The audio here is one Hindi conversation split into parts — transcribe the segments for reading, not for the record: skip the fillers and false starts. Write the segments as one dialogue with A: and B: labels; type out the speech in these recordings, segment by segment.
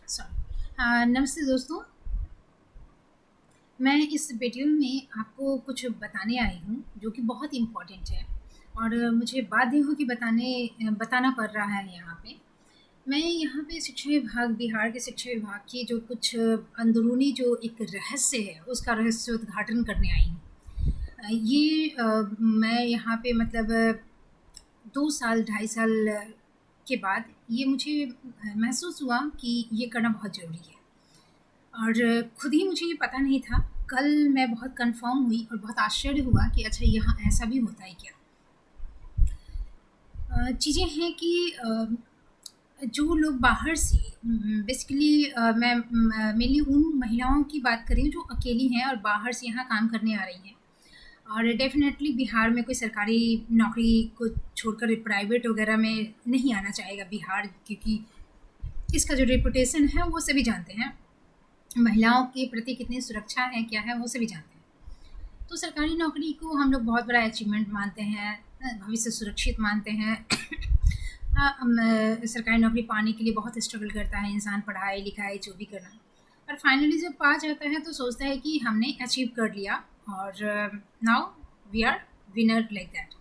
A: नमस्ते दोस्तों। मैं इस वीडियो में आपको कुछ बताने आई हूँ जो कि बहुत इम्पोर्टेंट है और मुझे बाध्य हो कि बताना पड़ रहा है यहाँ पे। मैं यहाँ पे शिक्षा विभाग बिहार के शिक्षा विभाग की जो कुछ अंदरूनी जो एक रहस्य है उसका रहस्य उद्घाटन करने आई हूँ। मैं यहाँ पे मतलब 2 साल 2.5 साल के बाद ये मुझे महसूस हुआ कि ये करना बहुत ज़रूरी है। और खुद ही मुझे ये पता नहीं था। कल मैं बहुत कन्फर्म हुई और बहुत आश्चर्य हुआ कि अच्छा यहाँ ऐसा भी होता है क्या? चीज़ें हैं कि जो लोग बाहर से बेसिकली मैं मेनली उन महिलाओं की बात कर रही हूँ जो अकेली हैं और बाहर से यहाँ काम करने आ रही हैं। और डेफ़िनेटली बिहार में कोई सरकारी नौकरी को छोड़कर प्राइवेट वगैरह में नहीं आना चाहेगा बिहार, क्योंकि इसका जो रेपुटेशन है वो सभी जानते हैं। महिलाओं के प्रति कितनी सुरक्षा है, क्या है, वो सभी जानते हैं। तो सरकारी नौकरी को हम लोग बहुत बड़ा अचीवमेंट मानते हैं, भविष्य सुरक्षित मानते हैं। सरकारी नौकरी पाने के लिए बहुत स्ट्रगल करता है इंसान, पढ़ाई लिखाई जो भी करना, और फाइनली जब पा जाता है तो सोचता है कि हमने अचीव कर लिया और now we are winner like that.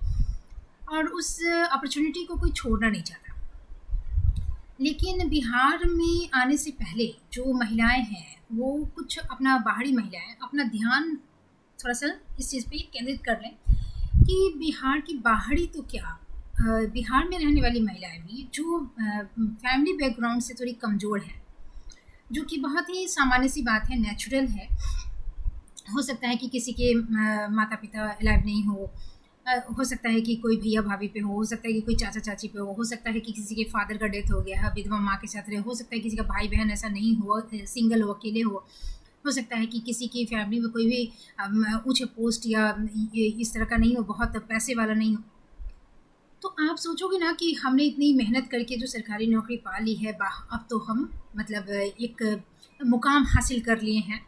A: और उस अपॉर्चुनिटी को कोई छोड़ना नहीं चाहता। लेकिन बिहार में आने से पहले जो महिलाएं हैं वो कुछ अपना बाहरी महिलाएं अपना ध्यान थोड़ा-सा इस चीज़ पे केंद्रित कर लें कि बिहार की बाहरी तो क्या, बिहार में रहने वाली महिलाएँ भी जो फैमिली बैकग्राउंड से थोड़ी कमज़ोर हैं, जो कि बहुत ही सामान्य-सी बात है, नेचुरल है। हो सकता है कि किसी के माता-पिता अलाइव नहीं हो सकता है कि कोई भैया-भाभी पे हो सकता है कि कोई चाचा-चाची पे हो सकता है कि किसी के फादर का डेथ हो गया है, विधवा माँ के साथ रहे, हो सकता है किसी का भाई-बहन ऐसा नहीं हो, सिंगल हो, अकेले हो सकता है कि किसी की फैमिली में कोई भी ऊँचे पोस्ट या ये इस तरह का नहीं हो, बहुत पैसे वाला नहीं हो। तो आप सोचोगे ना कि हमने इतनी मेहनत करके जो सरकारी नौकरी पा ली है, वाह! अब तो हम मतलब एक मुकाम हासिल कर लिए हैं।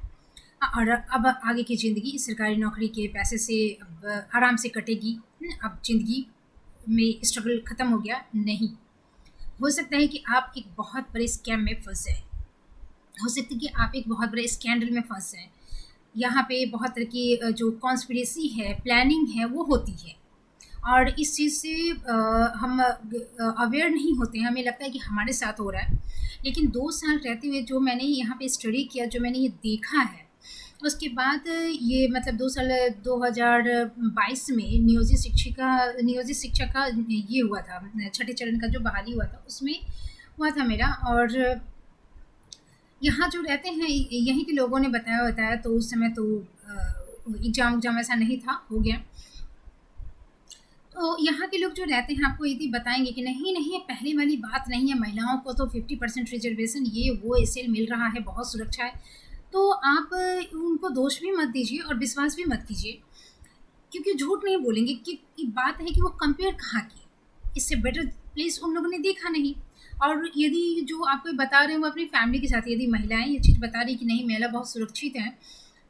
A: और अब आगे की ज़िंदगी इस सरकारी नौकरी के पैसे से अब आराम से कटेगी। अब ज़िंदगी में स्ट्रगल ख़त्म हो गया, नहीं। हो सकता है कि आप एक बहुत बड़े स्कैम में फँस जाएँ। हो सकता है कि आप एक बहुत बड़े स्कैंडल में फँस जाएँ। यहाँ पे बहुत तरह की जो कॉन्स्पिरेसी है, प्लानिंग है, वो होती है। और इस चीज़ से हम अवेयर नहीं होते हैं, हमें लगता है कि हमारे साथ हो रहा है। लेकिन 2 साल रहते हुए जो मैंने यहाँ पे स्टडी किया, जो मैंने ये देखा है, उसके बाद ये मतलब 2 साल 2022 में नियोजित शिक्षक का ये हुआ था, छठे चरण का जो बहाली हुआ था, उसमें हुआ था मेरा। और यहाँ जो रहते हैं यहीं के लोगों ने बताया तो उस समय तो एग्ज़ाम ऐसा नहीं था, हो गया। तो यहाँ के लोग जो रहते हैं आपको यदि बताएँगे कि नहीं, नहीं, पहले वाली बात नहीं है, महिलाओं को तो 50% रिज़र्वेशन ये वो ऐसे मिल रहा है, बहुत सुरक्षा है। तो आप उनको दोष भी मत दीजिए और विश्वास भी मत कीजिए, क्योंकि झूठ नहीं बोलेंगे कि बात है कि वो कंपेयर कहाँ की। इससे बेटर प्लेस उन लोगों ने देखा नहीं। और यदि जो आपको बता रहे हैं वो अपनी फैमिली के साथ, यदि महिलाएँ ये चीज़ बता रही कि नहीं महिला बहुत सुरक्षित हैं,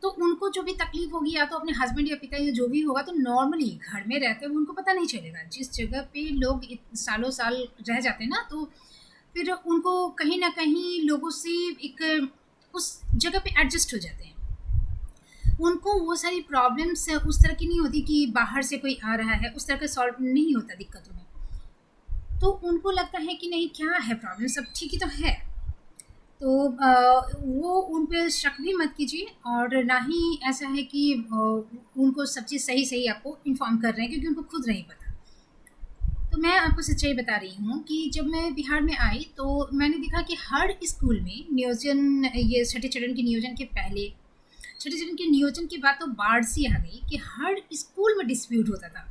A: तो उनको जो भी तकलीफ़ होगी या तो अपने हस्बैंड या पिता या जो भी होगा, तो नॉर्मली घर में रहते हुए उनको पता नहीं चलेगा। जिस जगह पे लोग सालों साल रह जाते हैं ना, तो फिर उनको कहीं न कहीं लोगों से एक उस जगह पे एडजस्ट हो जाते हैं। उनको वो सारी प्रॉब्लम्स उस तरह की नहीं होती कि बाहर से कोई आ रहा है, उस तरह का सॉल्व नहीं होता दिक्कतों में। तो उनको लगता है कि नहीं, क्या है प्रॉब्लम, सब ठीक ही तो है। तो वो उन पे शक भी मत कीजिए, और ना ही ऐसा है कि उनको सब चीज़ सही-सही आपको इन्फॉर्म कर रहे हैं, क्योंकि उनको खुद नहीं पता। तो मैं आपको सच्चाई बता रही हूँ कि जब मैं बिहार में आई तो मैंने देखा कि हर स्कूल में नियोजन, ये छठे चरण के नियोजन के पहले, छठे चरण के नियोजन के बाद तो बाढ़ सी आ गई कि हर स्कूल में डिस्प्यूट होता था।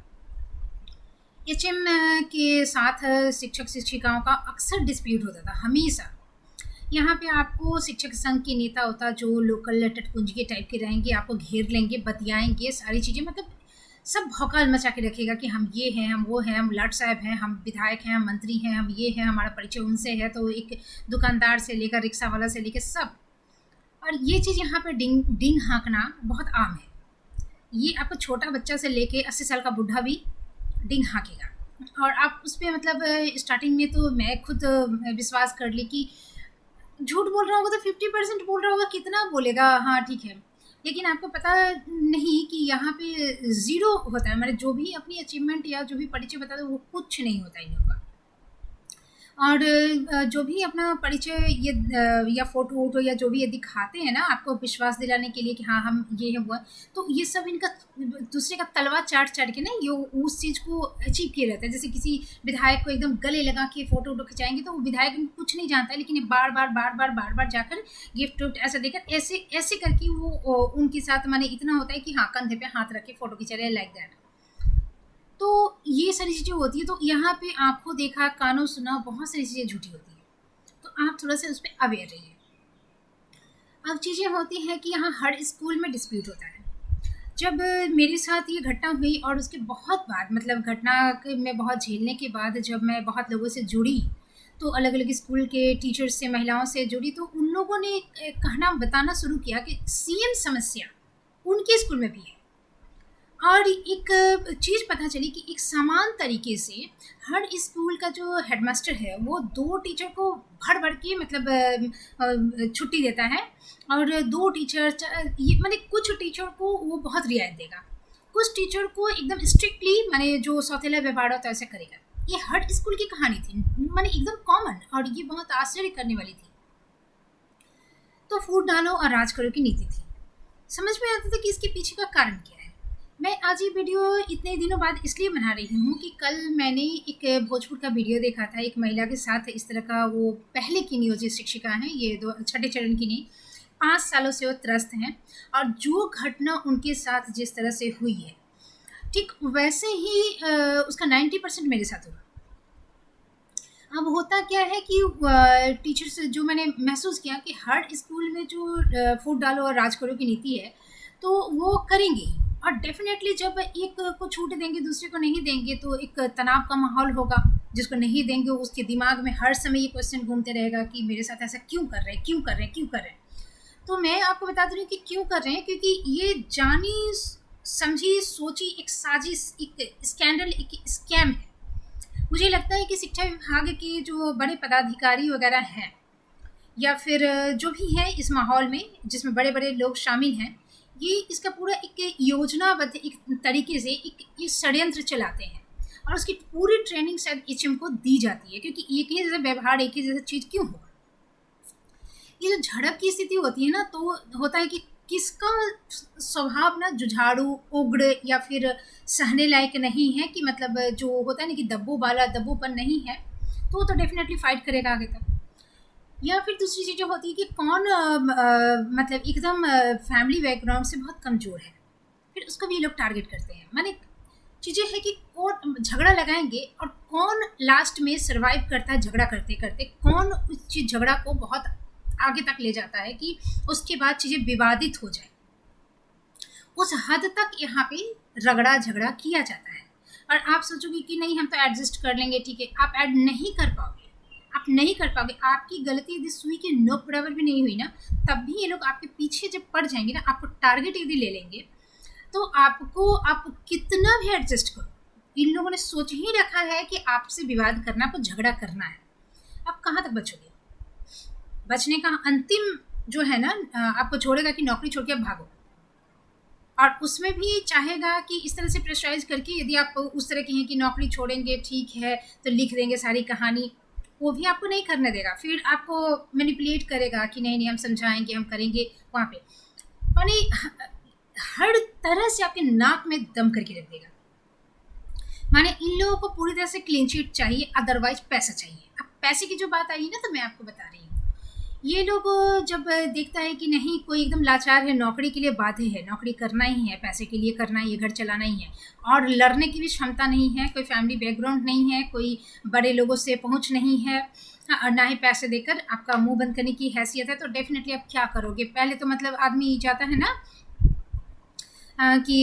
A: एचएम के साथ शिक्षक-शिक्षिकाओं का अक्सर डिस्प्यूट होता था, हमेशा। यहाँ पे आपको शिक्षक संघ के नेता होता जो लोकल टटपुंजिये टाइप के रहेंगे, आपको घेर लेंगे, बतियाएँगे, सारी चीज़ें मतलब सब भौकाल मचा के रखेगा कि हम ये हैं, हम वो हैं, हम लाट साहब हैं, हम विधायक हैं, हम मंत्री हैं, हम ये हैं, हमारा परिचय उनसे है। तो एक दुकानदार से लेकर रिक्शा वाला से लेकर सब। और ये चीज़ यहाँ पे डिंग डिंग हाँकना बहुत आम है। ये आपको छोटा बच्चा से लेके 80 साल का बुढ़ा भी डिंग हाँकेगा। और आप उस पे मतलब स्टार्टिंग में तो मैं खुद विश्वास कर ली कि झूठ बोल रहा होगा तो 50% बोल रहा होगा, कितना बोलेगा, हाँ ठीक है। लेकिन आपको पता नहीं कि यहाँ पे ज़ीरो होता है, मतलब जो भी अपनी अचीवमेंट या जो भी परिचय बताता है वो कुछ नहीं होता इन लोग का। और जो भी अपना परिचय ये या फ़ोटो वोटो या जो भी ये दिखाते हैं ना आपको विश्वास दिलाने के लिए कि हाँ हम ये है वो है, तो ये सब इनका दूसरे का तलवा चाट चाट के ना ये उस चीज़ को अचीव किए रहते हैं। जैसे किसी विधायक को एकदम गले लगा के फ़ोटो वोटो खिंचाएंगे तो वो विधायक कुछ नहीं जानता है, लेकिन ये बार बार जाकर गिफ्ट विफ्ट ऐसा देकर ऐसे ऐसे करके वो उनके साथ माने इतना होता है कि हाँ कंधे पे हाथ रख के फ़ोटो खिंचा रहे, लाइक दैट। तो ये सारी चीज़ें होती हैं, तो यहाँ पे आँखों देखा, कानों सुना, बहुत सारी चीज़ें झूठी होती हैं। तो आप थोड़ा-सा उस पे अवेयर रहिए। अब चीज़ें होती हैं कि यहाँ हर स्कूल में डिस्प्यूट होता है। जब मेरे साथ ये घटना हुई और उसके बहुत बाद मतलब घटना के में बहुत झेलने के बाद जब मैं बहुत लोगों से जुड़ी, तो अलग-अलग स्कूल के टीचर्स से, महिलाओं से जुड़ी, तो उन लोगों ने कहना बताना शुरू किया कि सेम समस्या उनके स्कूल में भी है। और एक चीज़ पता चली कि एक समान तरीके से हर स्कूल का जो हेडमास्टर है वो 2 टीचर को भर-भर के मतलब छुट्टी देता है, और 2 टीचर ये माने कुछ टीचर को वो बहुत रियायत देगा, कुछ टीचर को एकदम स्ट्रिक्टली माने जो सौतेला व्यवहार होता है वैसे करेगा। ये हर स्कूल की कहानी थी, माने एकदम कॉमन, और ये बहुत आश्चर्य करने वाली थी। तो फूट डालो और राज करो की नीति थी। समझ में आता था कि इसके पीछे का कारण क्या है। मैं आज ये वीडियो इतने दिनों बाद इसलिए बना रही हूँ कि कल मैंने एक भोजपुर का वीडियो देखा था, एक महिला के साथ इस तरह का, वो पहले की नियोजित शिक्षिका हैं, ये 6ठे चरण की नहीं, 5 सालों से वो त्रस्त हैं, और जो घटना उनके साथ जिस तरह से हुई है, ठीक वैसे ही उसका 90% मेरे साथ हुआ। अब होता क्या है कि टीचर्स जो मैंने महसूस किया कि हर स्कूल में जो फूट डालो और राज करो की नीति है, तो वो करेंगे, और डेफिनेटली जब एक को छूट देंगे दूसरे को नहीं देंगे तो एक तनाव का माहौल होगा। जिसको नहीं देंगे उसके दिमाग में हर समय ये क्वेश्चन घूमते रहेगा कि मेरे साथ ऐसा क्यों कर रहे हैं, क्यों कर रहे हैं, क्यों कर रहे हैं। तो मैं आपको बता दूँ कि क्यों कर रहे हैं, क्योंकि ये जानी समझी सोची एक साजिश, एक स्कैंडल, एक स्कैम है। मुझे लगता है कि शिक्षा विभाग के जो बड़े पदाधिकारी वगैरह हैं, या फिर जो भी है इस माहौल में जिसमें बड़े बड़े लोग शामिल हैं, ये इसका पूरा एक योजनाबद्ध एक तरीके से एक ये षड्यंत्र चलाते हैं, और उसकी पूरी ट्रेनिंग शायद एचएम को दी जाती है, क्योंकि एक ही जैसा व्यवहार, एक ही जैसा चीज़ क्यों होगा। ये जो झड़प की स्थिति होती है ना, तो होता है कि किसका स्वभाव ना जुझारू, उग्र, या फिर सहने लायक नहीं है, कि मतलब जो होता है ना कि दब्बू वाला दब्बूपन नहीं है, तो वो तो डेफिनेटली फाइट करेगा आगे तक। या फिर दूसरी चीज़ जो होती है कि कौन मतलब एकदम फैमिली बैकग्राउंड से बहुत कमज़ोर है, फिर उसको भी ये लोग टारगेट करते हैं। माने चीज़ें है कि कौन झगड़ा लगाएंगे और कौन लास्ट में सर्वाइव करता है झगड़ा करते करते, कौन उस चीज़ झगड़ा को बहुत आगे तक ले जाता है कि उसके बाद चीज़ें विवादित हो जाए, उस हद तक यहाँ पे रगड़ा झगड़ा किया जाता है। और आप सोचोगे कि नहीं हम तो एडजस्ट कर लेंगे, ठीक है, आप ऐड नहीं कर पाओगे, आप नहीं कर पाओगे। आपकी गलती यदि सुई के नोक बराबर भी नहीं हुई ना, तब भी ये लोग आपके पीछे जब पड़ जाएंगे ना, आपको टारगेट यदि ले लेंगे, तो आपको आप कितना भी एडजस्ट करो, इन लोगों ने सोच ही रखा है कि आपसे विवाद करना, आपको झगड़ा करना है। आप कहाँ तक बचोगे। बचने का अंतिम जो है ना, आपको छोड़ेगा कि नौकरी छोड़ के आप भागो, और उसमें भी चाहेगा कि इस तरह से प्रेशराइज करके, यदि आप उस तरह के हैं कि नौकरी छोड़ेंगे ठीक है तो लिख देंगे सारी कहानी, वो भी आपको नहीं करने देगा। फिर आपको मैनिपुलेट करेगा कि नहीं नहीं हम समझाएंगे, हम करेंगे वहाँ पे, माने हर तरह से आपके नाक में दम करके रख देगा। माने इन लोगों को पूरी तरह से क्लीन शीट चाहिए, अदरवाइज पैसा चाहिए। अब पैसे की जो बात आई ना, तो मैं आपको बता रही हूँ, ये लोग जब देखता है कि नहीं कोई एकदम लाचार है, नौकरी के लिए बाध्य है, नौकरी करना ही है, पैसे के लिए करना ही है, घर चलाना ही है, और लड़ने की भी क्षमता नहीं है, कोई फैमिली बैकग्राउंड नहीं है, कोई बड़े लोगों से पहुंच नहीं है, और ना ही पैसे देकर आपका मुंह बंद करने की हैसियत है, तो डेफिनेटली आप क्या करोगे। पहले तो मतलब आदमी जाता है ना कि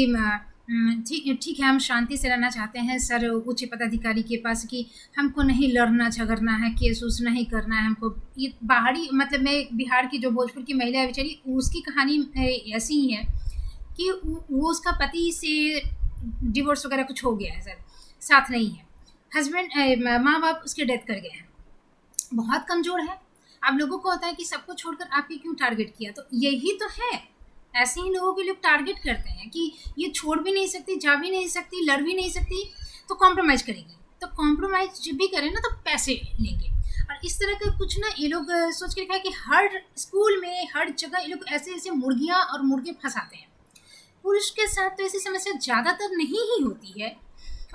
A: ठीक ठीक है हम शांति से रहना चाहते हैं सर, उच्च पदाधिकारी के पास कि हमको नहीं लड़ना झगड़ना है, केस उस नहीं करना है हमको। ये बाहरी मतलब मैं बिहार की जो भोजपुर की महिला है बेचारी, उसकी कहानी ऐसी ही है कि वो उसका पति से डिवोर्स वगैरह कुछ हो गया है सर, साथ नहीं है, हस्बैंड माँ बाप उसके डेथ कर गए हैं, बहुत कमज़ोर है। आप लोगों को होता है कि सबको छोड़कर आपके क्यों टारगेट किया, तो यही तो है। ऐसे ही लोगों के लोग टारगेट करते हैं कि ये छोड़ भी नहीं सकती, जा भी नहीं सकती, लड़ भी नहीं सकती, तो कॉम्प्रोमाइज करेगी। तो कॉम्प्रोमाइज जब भी करें ना तो पैसे लेंगे। और इस तरह का कुछ ना ये लोग सोच के रखा है कि हर स्कूल में हर जगह ये लोग ऐसे ऐसे मुर्गियाँ और मुर्गे फंसाते हैं। पुरुष के साथ तो ऐसी समस्या ज़्यादातर नहीं ही होती है,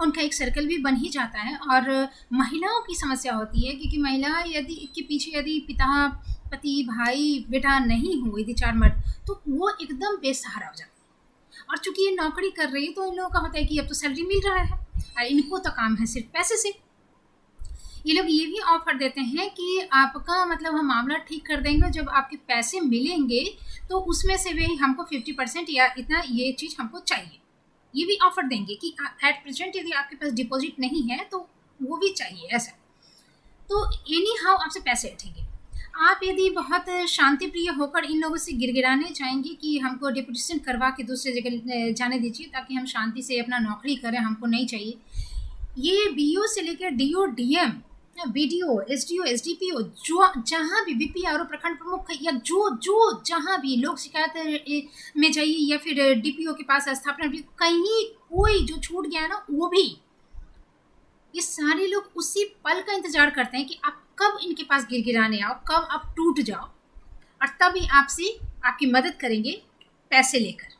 A: उनका एक सर्कल भी बन ही जाता है। और महिलाओं की समस्या होती है क्योंकि महिला यदि के पीछे यदि पिता, पति, भाई, बेटा नहीं हो, यदि 4 मर्द, तो वो एकदम बेसहारा हो जाती है। और चूंकि ये नौकरी कर रही है तो इन लोगों का होता है कि अब तो सैलरी मिल रहा है और इनको तो काम है सिर्फ पैसे से। ये लोग ये भी ऑफर देते हैं कि आपका मतलब हम मामला ठीक कर देंगे, जब आपके पैसे मिलेंगे तो उसमें से भी हमको 50% या इतना ये चीज़ हमको चाहिए। ये भी ऑफर देंगे कि एट प्रेजेंट यदि आपके पास डिपॉजिट नहीं है तो वो भी चाहिए ऐसा। तो एनी हाउ आपसे पैसे उठेंगे। आप यदि बहुत शांति प्रिय होकर इन लोगों से गिड़गिड़ाने जाएंगे कि हमको डिपोजिशन करवा के दूसरे जगह जाने दीजिए ताकि हम शांति से अपना नौकरी करें, हमको नहीं चाहिए। ये बीओ से लेकर DO, DM, BDO, SDO, SDPO, जो जहाँ भी बीपीआरओ, प्रखंड प्रमुख या जो जो जहाँ भी लोग शिकायत में जाइए या फिर डीपीओ के पास स्थापना, कहीं कोई जो छूट गया है ना वो भी, ये सारे लोग उसी पल का इंतजार करते हैं कि आप कब इनके पास गिड़गिड़ाने आओ, कब आप टूट जाओ, और तभी आपसे आपकी मदद करेंगे पैसे लेकर।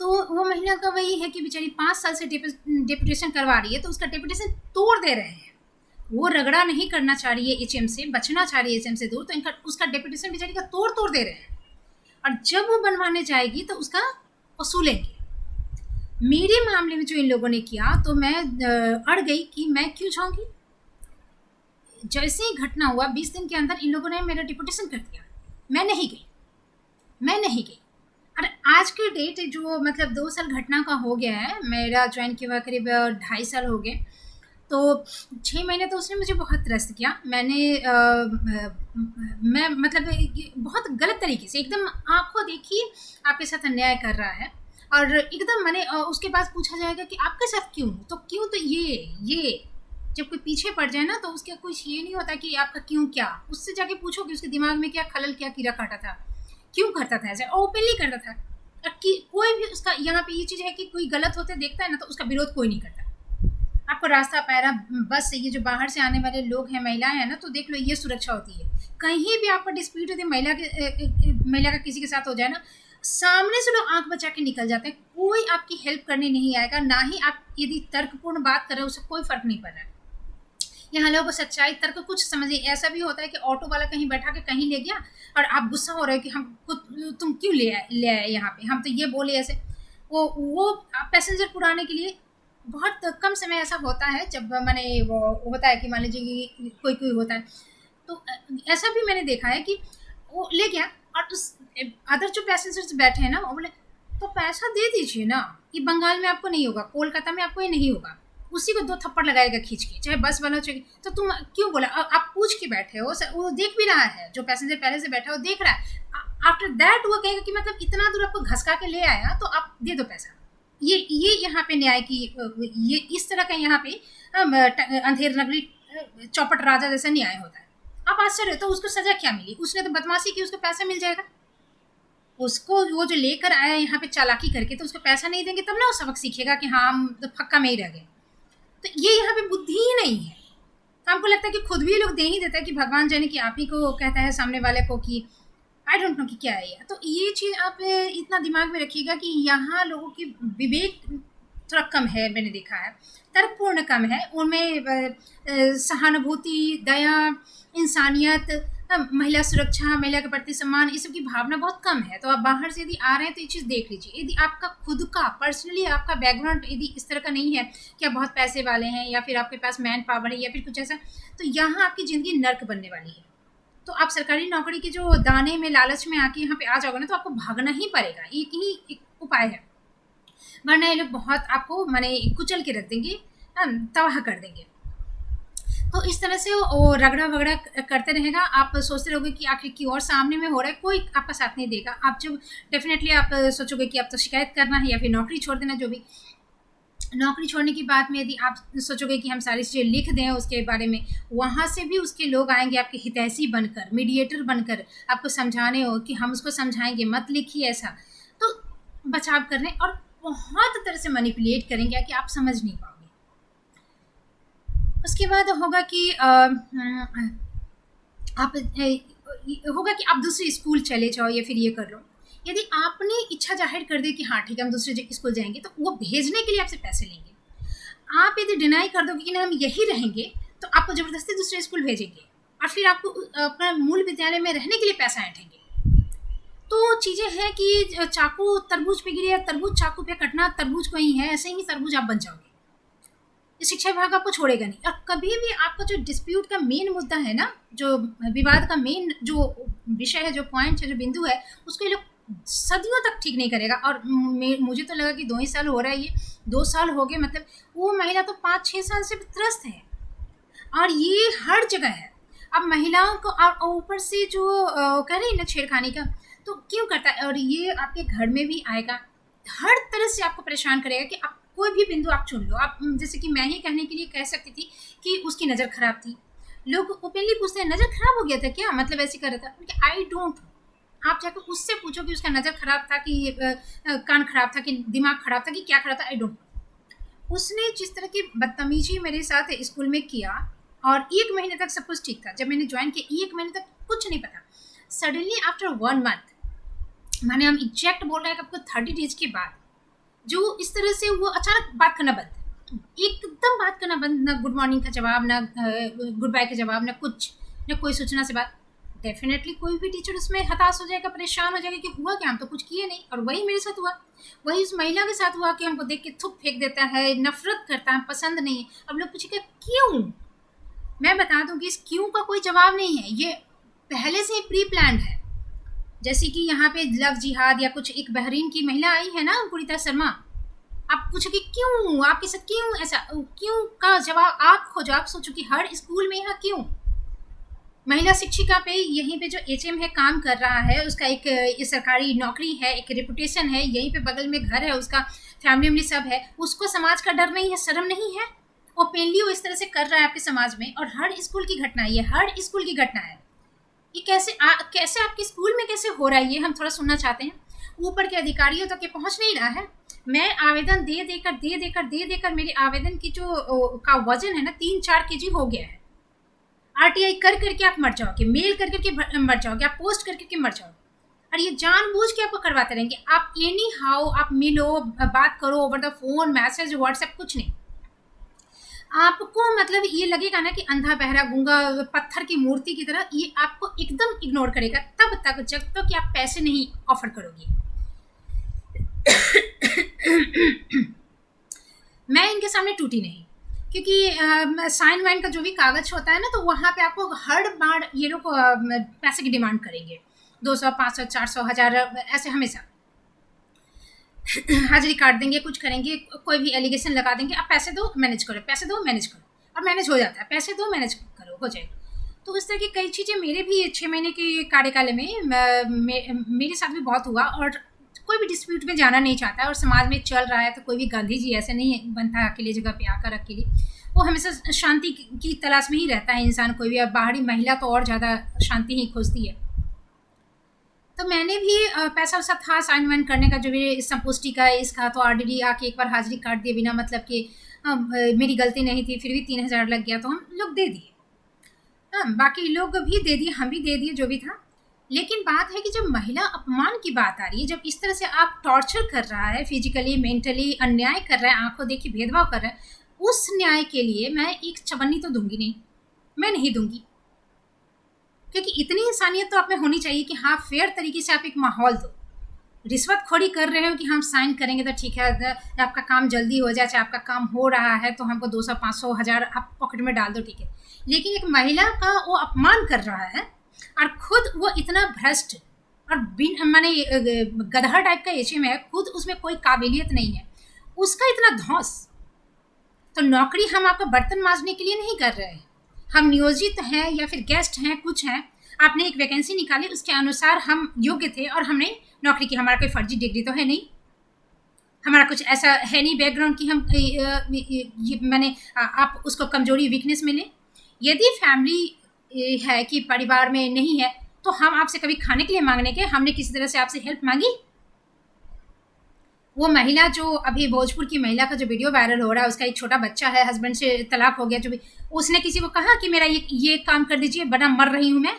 A: तो वो महिला का वही है कि बेचारी 5 साल से डेपुटेशन करवा रही है तो उसका डेपुटेशन तोड़ दे रहे हैं। वो रगड़ा नहीं करना चाह रही है एचएम से, बचना चाह रही है एचएम से दूर, तो इनका उसका डेपुटेशन बेचारी का तोड़ दे रहे हैं। और जब वो बनवाने जाएगी तो उसका वसूलेंगे। मेरे मामले में जो इन लोगों ने किया तो मैं अड़ गई कि मैं क्यों जाऊंगी। जैसे ही घटना हुआ 20 दिन के अंदर इन लोगों ने मेरा डिपोटेशन कर दिया। मैं नहीं गई। और आज के डेट जो मतलब 2 साल घटना का हो गया है, मेरा ज्वाइन किया हुआ करीब 2.5 साल हो गए। तो 6 महीने तो उसने मुझे बहुत त्रस्त किया। मैं मतलब बहुत गलत तरीके से एकदम आंखों देखी आपके साथ अन्याय कर रहा है। और एकदम मैंने उसके बाद पूछा जाएगा कि आपके साथ क्यों, तो ये जब कोई पीछे पड़ जाए ना तो उसका कुछ ये नहीं होता कि आपका क्यों क्या, उससे जाके पूछो कि उसके दिमाग में क्या खलल, क्या कीड़ा काटा था, क्यों करता था ऐसे, ओपनली करता था। कि कोई भी उसका यहाँ पे ये चीज़ है कि कोई गलत होते देखता है ना तो उसका विरोध कोई नहीं करता। आपको रास्ता पैरा बस ये जो बाहर से आने वाले लोग हैं, महिलाएं हैं ना, तो देख लो ये सुरक्षा होती है। कहीं भी आपका डिस्प्यूट होती है महिला का किसी के साथ हो जाए ना, सामने से लोग आंख बचा के निकल जाते हैं। कोई आपकी हेल्प करने नहीं आएगा, ना ही आप यदि तर्कपूर्ण बात कर रहे हो उससे कोई फर्क नहीं पड़ रहा है। यहाँ लोगों को सच्चाई तर्क कुछ समझिए। ऐसा भी होता है कि ऑटो वाला कहीं बैठा के कहीं ले गया और आप गुस्सा हो रहे हो कि हमको तुम क्यों ले आए यहाँ पे, हम तो ये बोले ऐसे। वो पैसेंजर पुराने के लिए बहुत कम समय ऐसा होता है जब मैंने वो होता है कि मान लीजिए कोई होता है तो ऐसा भी मैंने देखा है कि वो ले गया और उस अदर जो पैसेंजर्स बैठे हैं ना वो बोले तो पैसा दे दीजिए ना, ये बंगाल में आपको नहीं होगा, कोलकाता में आपको ये नहीं होगा, उसी को 2 थप्पड़ लगाएगा खींच के, चाहे बस वाला चाहिए। तो तुम क्यों बोला, आप पूछ के बैठे हो, वो देख भी रहा है, जो पैसेंजर पहले से बैठा है वो देख रहा है। आफ्टर दैट वो कहेगा कि मतलब इतना दूर आपको घसका के ले आया तो आप दे दो पैसा। ये यहाँ पे न्याय की ये इस तरह का यहाँ पे अंधेर नगरी चौपट राजा जैसा न्याय होता है। आप आश्चर्य, तो उसको सजा क्या मिली, उसने तो बदमाशी की, उसको पैसा मिल जाएगा। उसको वो जो लेकर आया यहाँ पे चालाकी करके तो उसको पैसा नहीं देंगे तब ना वो सबक सीखेगा कि हाँ हम तो फक्का में ही रह गए। तो ये यहाँ पे बुद्धि ही नहीं है। तो हमको लगता है कि खुद भी लोग दे ही देता है कि भगवान जाने कि आप ही को कहता है सामने वाले को कि आई डोंट नो कि क्या है ये। तो ये चीज़ आप इतना दिमाग में रखिएगा कि यहाँ लोगों की विवेक थोड़ा कम है, मैंने देखा है, तर्कपूर्ण कम है उनमें। सहानुभूति, दया, इंसानियत, महिला सुरक्षा, महिला के प्रति सम्मान, इस सब की भावना बहुत कम है। तो आप बाहर से यदि आ रहे हैं तो ये चीज़ देख लीजिए। यदि आपका खुद का पर्सनली आपका बैकग्राउंड यदि इस तरह का नहीं है कि आप बहुत पैसे वाले हैं या फिर आपके पास मैन पावर है या फिर कुछ ऐसा, तो यहाँ आपकी ज़िंदगी नर्क बनने वाली है। तो आप सरकारी नौकरी के जो दाने में लालच में आके यहाँ पे आ जाओगे ना तो आपको भागना ही पड़ेगा। एक ही एक उपाय है, वरना ये लोग बहुत आपको माने कुचल के रख देंगे, तबाह कर देंगे। तो इस तरह से वो रगड़ा वगड़ा करते रहेगा। आप सोचते रहोगे कि आखिर क्यों, और सामने में हो रहा है, कोई आपका साथ नहीं देगा। आप जब डेफिनेटली आप सोचोगे कि आप तो शिकायत करना है या फिर नौकरी छोड़ देना, जो भी, नौकरी छोड़ने की बात में यदि आप सोचोगे कि हम सारी चीज़ें लिख दें उसके बारे में, वहाँ से भी उसके लोग आएंगे आपके हितैषी बनकर, मीडिएटर बनकर आपको समझाने हो कि हम उसको समझाएंगे मत लिखिए ऐसा, तो बचाव कर रहे हैं और बहुत तरह से मैनिपुलेट करेंगे कि आप समझ नहीं पाओगे। उसके बाद होगा कि आप होगा कि आप दूसरे स्कूल चले जाओ या फिर ये कर लो। यदि आपने इच्छा जाहिर कर दी कि हाँ ठीक है हम दूसरे स्कूल जाएंगे, तो वो भेजने के लिए आपसे पैसे लेंगे। आप यदि डिनाई कर दोगे कि ना हम यही रहेंगे, तो आपको ज़बरदस्ती दूसरे स्कूल भेजेंगे और फिर आपको अपना मूल विद्यालय में रहने के लिए पैसा ऐंठेंगे। तो चीज़ें हैं कि चाकू तरबूज पे गिरे या तरबूज चाकू पे कटना तरबूज को ही है, ऐसे ही तरबूज आप बन जाओगे। शिक्षा विभाग आपको छोड़ेगा नहीं। और कभी भी आपका जो डिस्प्यूट का मेन मुद्दा है ना, जो विवाद का मेन जो विषय है, जो पॉइंट है, जो बिंदु है, उसको ये लोग सदियों तक ठीक नहीं करेगा। और मुझे तो लगा कि 2 ही साल हो रहा है, ये 2 साल हो गए, मतलब वो महिला तो 5-6 साल से त्रस्त है और ये हर जगह है। अब महिलाओं को और ऊपर से जो कह रही है ना छेड़खानी का, तो क्यों करता है, और ये आपके घर में भी आएगा, हर तरह से आपको परेशान करेगा कि आप कोई भी बिंदु आप चुन लो। आप जैसे कि मैं ही कहने के लिए कह सकती थी कि उसकी नज़र खराब थी, लोग ओपनली पूछते हैं नज़र खराब हो गया था क्या, मतलब ऐसे कर रहा था, आई डोंट। आप जाकर उससे पूछो कि उसका नज़र खराब था कि कान खराब था कि दिमाग खराब था कि क्या खराब था, आई डोंट। उसने जिस तरह की बदतमीजी मेरे साथ स्कूल में किया, और 1 महीने तक सब कुछ ठीक था। जब मैंने ज्वाइन किया 1 महीने तक कुछ नहीं पता, सडनली आफ्टर 1 मंथ, माने हम एग्जैक्ट बोल रहे हैं आपको 30 डेज के बाद, जो इस तरह से वो अचानक बात करना बंद, एकदम बात करना बंद, ना गुड मॉर्निंग का जवाब, ना गुड बाय का जवाब, ना कुछ, ना कोई सूचना से बात। डेफिनेटली कोई भी टीचर उसमें हताश हो जाएगा, परेशान हो जाएगा कि हुआ क्या, हम तो कुछ किए नहीं। और वही मेरे साथ हुआ, वही उस महिला के साथ हुआ कि हमको देख के थूक फेंक देता है, नफरत करता है, पसंद नहीं है। अब लोग पूछेगा क्यों, मैं बता दूं कि इस क्यों का कोई जवाब नहीं है, ये पहले से ही प्री प्लान्ड है। जैसे कि यहाँ पे लव जिहाद या कुछ एक बहरीन की महिला आई है ना, अंकुरिता शर्मा, आप पूछोगे क्यों, आपके साथ क्यों ऐसा, क्यों का जवाब आप खोजो। आप सोचो कि हर स्कूल में यहाँ क्यों, महिला शिक्षिका पे यहीं पे जो HM है काम कर रहा है, उसका एक सरकारी नौकरी है, एक रेपुटेशन है, यहीं पे बगल में घर है, उसका फैमिली में सब है, उसको समाज का डर नहीं है, शर्म नहीं है, ओपनली वो इस तरह से कर रहा है आपके समाज में। और हर स्कूल की घटना है, ये हर स्कूल की घटना है। ये कैसे कैसे आपके स्कूल में कैसे हो रहा है, ये हम थोड़ा सुनना चाहते हैं। ऊपर के अधिकारियों तक ये पहुंच नहीं रहा है। मैं आवेदन दे देकर मेरे आवेदन की जो का वजन है ना 3-4 kg हो गया है। RTI कर करके आप मर जाओगे, मेल कर करके मर जाओगे, आप पोस्ट कर करके मर जाओगे, और ये जानबूझ के आपको करवाते रहेंगे। आप एनी हाउ आप मिलो, बात करो over the phone, message, WhatsApp, कुछ नहीं। आपको मतलब ये लगेगा ना कि अंधा बहरा गूंगा पत्थर की मूर्ति की तरह ये आपको एकदम इग्नोर करेगा, तब तक जब तक कि आप पैसे नहीं ऑफर करोगे। मैं इनके सामने टूटी नहीं, क्योंकि साइन वाइन का जो भी कागज होता है ना, तो वहाँ पे आपको हर बार ये लोग पैसे की डिमांड करेंगे, 200, 500, 400, 1000, ऐसे हमेशा हाजिरी काट देंगे, कुछ करेंगे, कोई भी एलिगेशन लगा देंगे, आप पैसे दो मैनेज करो, पैसे दो मैनेज करो, और मैनेज हो जाता है, पैसे दो मैनेज करो, हो जाएगा। तो इस तरह की कई चीज़ें मेरे भी 6 महीने के कार्यकाल में मेरे साथ भी बहुत हुआ। और कोई भी डिस्प्यूट में जाना नहीं चाहता, और समाज में चल रहा है तो कोई भी गांधी जी ऐसे नहीं बनता अकेले जगह पे आकर अकेले, वो हमेशा शांति की तलाश में ही रहता है इंसान, कोई भी। अब बाहरी महिला तो और ज़्यादा शांति ही खोजती है। तो मैंने भी पैसा वैसा था साइन वाइन करने का, जो भी संपुष्टि का इसका, तो RDD आके एक बार हाजिरी काट दिए बिना मतलब कि मेरी गलती नहीं थी, फिर भी 3000 लग गया, तो हम लोग दे दिए। हाँ, बाकी लोग भी दे दिए, हम भी दे दिए, जो भी था। लेकिन बात है कि जब महिला अपमान की बात आ रही है, जब इस तरह से आप टॉर्चर कर रहा है, फिजिकली मेंटली अन्याय कर रहा है, आंखों देखी भेदभाव कर रहा है, उस न्याय के लिए मैं एक चवन्नी तो दूंगी नहीं, मैं नहीं दूंगी। क्योंकि इतनी इंसानियत तो आप में होनी चाहिए कि हाँ फेयर तरीके से आप एक माहौल दो। रिश्वतखोरी कर रहे हो कि हम साइन करेंगे तो ठीक है, आपका काम जल्दी हो जाए, चाहे आपका काम हो रहा है तो हमको 200, 500, 1000 आप पॉकेट में डाल दो, ठीक है। लेकिन एक महिला का वो अपमान कर रहा है, और खुद वो इतना भ्रष्ट और माने गधा टाइप का HM है, खुद उसमें कोई काबिलियत नहीं है, उसका इतना धौंस। तो नौकरी हम आपका बर्तन मांजने के लिए नहीं कर रहे हैं, हम नियोजित हैं या फिर गेस्ट हैं, कुछ हैं, आपने एक वैकेंसी निकाली, उसके अनुसार हम योग्य थे और हमने नौकरी की, हमारा कोई फर्जी डिग्री तो है नहीं। हमारा कुछ ऐसा है नहीं बैकग्राउंड कि हम मैंने आप उसको कमजोरी वीकनेस में लें। यदि फैमिली है कि परिवार में नहीं है, तो हम आपसे कभी खाने के लिए मांगने के हमने किसी तरह से आपसे हेल्प मांगी? वो महिला जो अभी भोजपुर की महिला का जो वीडियो वायरल हो रहा है, उसका एक छोटा बच्चा है, हस्बैंड से तलाक हो गया, जो भी उसने किसी को कहा कि मेरा ये काम कर दीजिए वरना मर रही हूँ मैं?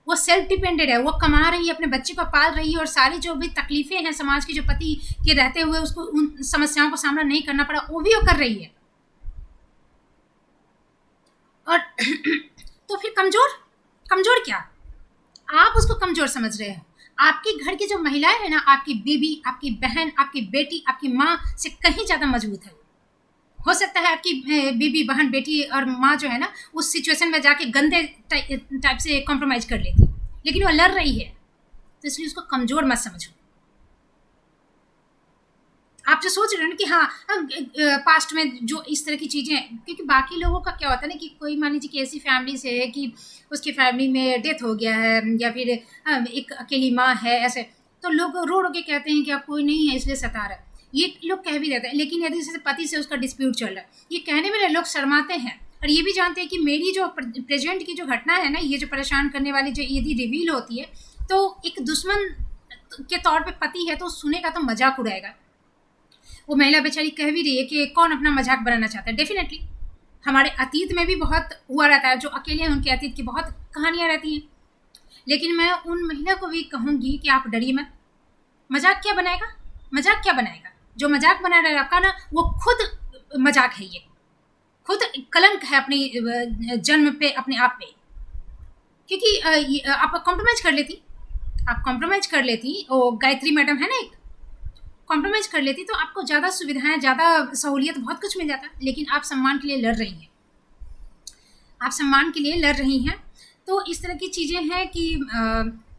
A: वो सेल्फ डिपेंडेंट है, वो कमा रही है, अपने बच्चे को पाल रही है, और सारी जो भी तकलीफें हैं समाज की, जो पति के रहते हुए उसको उन समस्याओं का सामना नहीं करना पड़ा, वो भी वो कर रही है। और तो फिर कमजोर, कमजोर क्या? आप उसको कमजोर समझ रहे हैं। आपके घर की जो महिलाएं हैं ना, आपकी बीबी, आपकी बहन, आपकी बेटी, आपकी माँ से कहीं ज़्यादा मजबूत है। हो सकता है आपकी बीबी, बहन, बेटी और माँ जो है ना, उस सिचुएशन में जाके गंदे टाइप से कॉम्प्रोमाइज़ कर लेती, लेकिन वो लड़ रही है, तो इसलिए उसको कमज़ोर मत समझो। आप जो सोच रहे हो ना कि हाँ, पास्ट में जो इस तरह की चीज़ें, क्योंकि बाकी लोगों का क्या होता है ना कि कोई मान लीजिए कि ऐसी फैमिली से है कि उसकी फैमिली में डेथ हो गया है, या फिर एक अकेली माँ है, ऐसे तो लोग रो रो के कहते हैं कि अब कोई नहीं है इसलिए सता रहा है, ये लोग कह भी देते हैं। लेकिन यदि जैसे पति से उसका डिस्प्यूट चल रहा है, ये कहने में लोग शर्माते हैं, और ये भी जानते हैं कि मेरी जो प्रेजेंट की जो घटना है ना, ये जो परेशान करने वाली जो यदि रिवील होती है, तो एक दुश्मन के तौर पे पति है तो सुनेगा तो मजाक उड़ाएगा। वो महिला बेचारी कह भी रही है कि कौन अपना मजाक बनाना चाहता है। डेफिनेटली हमारे अतीत में भी बहुत हुआ रहता है, जो अकेले हैं उनके अतीत की बहुत कहानियाँ रहती हैं। लेकिन मैं उन महिला को भी कहूँगी कि आप डरिए मत। मजाक क्या बनाएगा? मजाक क्या बनाएगा? जो मजाक बना रहा है आपका ना, वो खुद मजाक है, ये खुद कलंक है अपनी जन्म पे, अपने आप पे। क्योंकि आप कॉम्प्रोमाइज़ कर लेती, आप कॉम्प्रोमाइज़ कर लेती, वो गायत्री मैडम है ना, एक कॉम्प्रोमाइज़ कर लेती तो आपको ज़्यादा सुविधाएं, ज़्यादा सहूलियत, बहुत कुछ मिल जाता। लेकिन आप सम्मान के लिए लड़ रही हैं, आप सम्मान के लिए लड़ रही हैं। तो इस तरह की चीज़ें हैं कि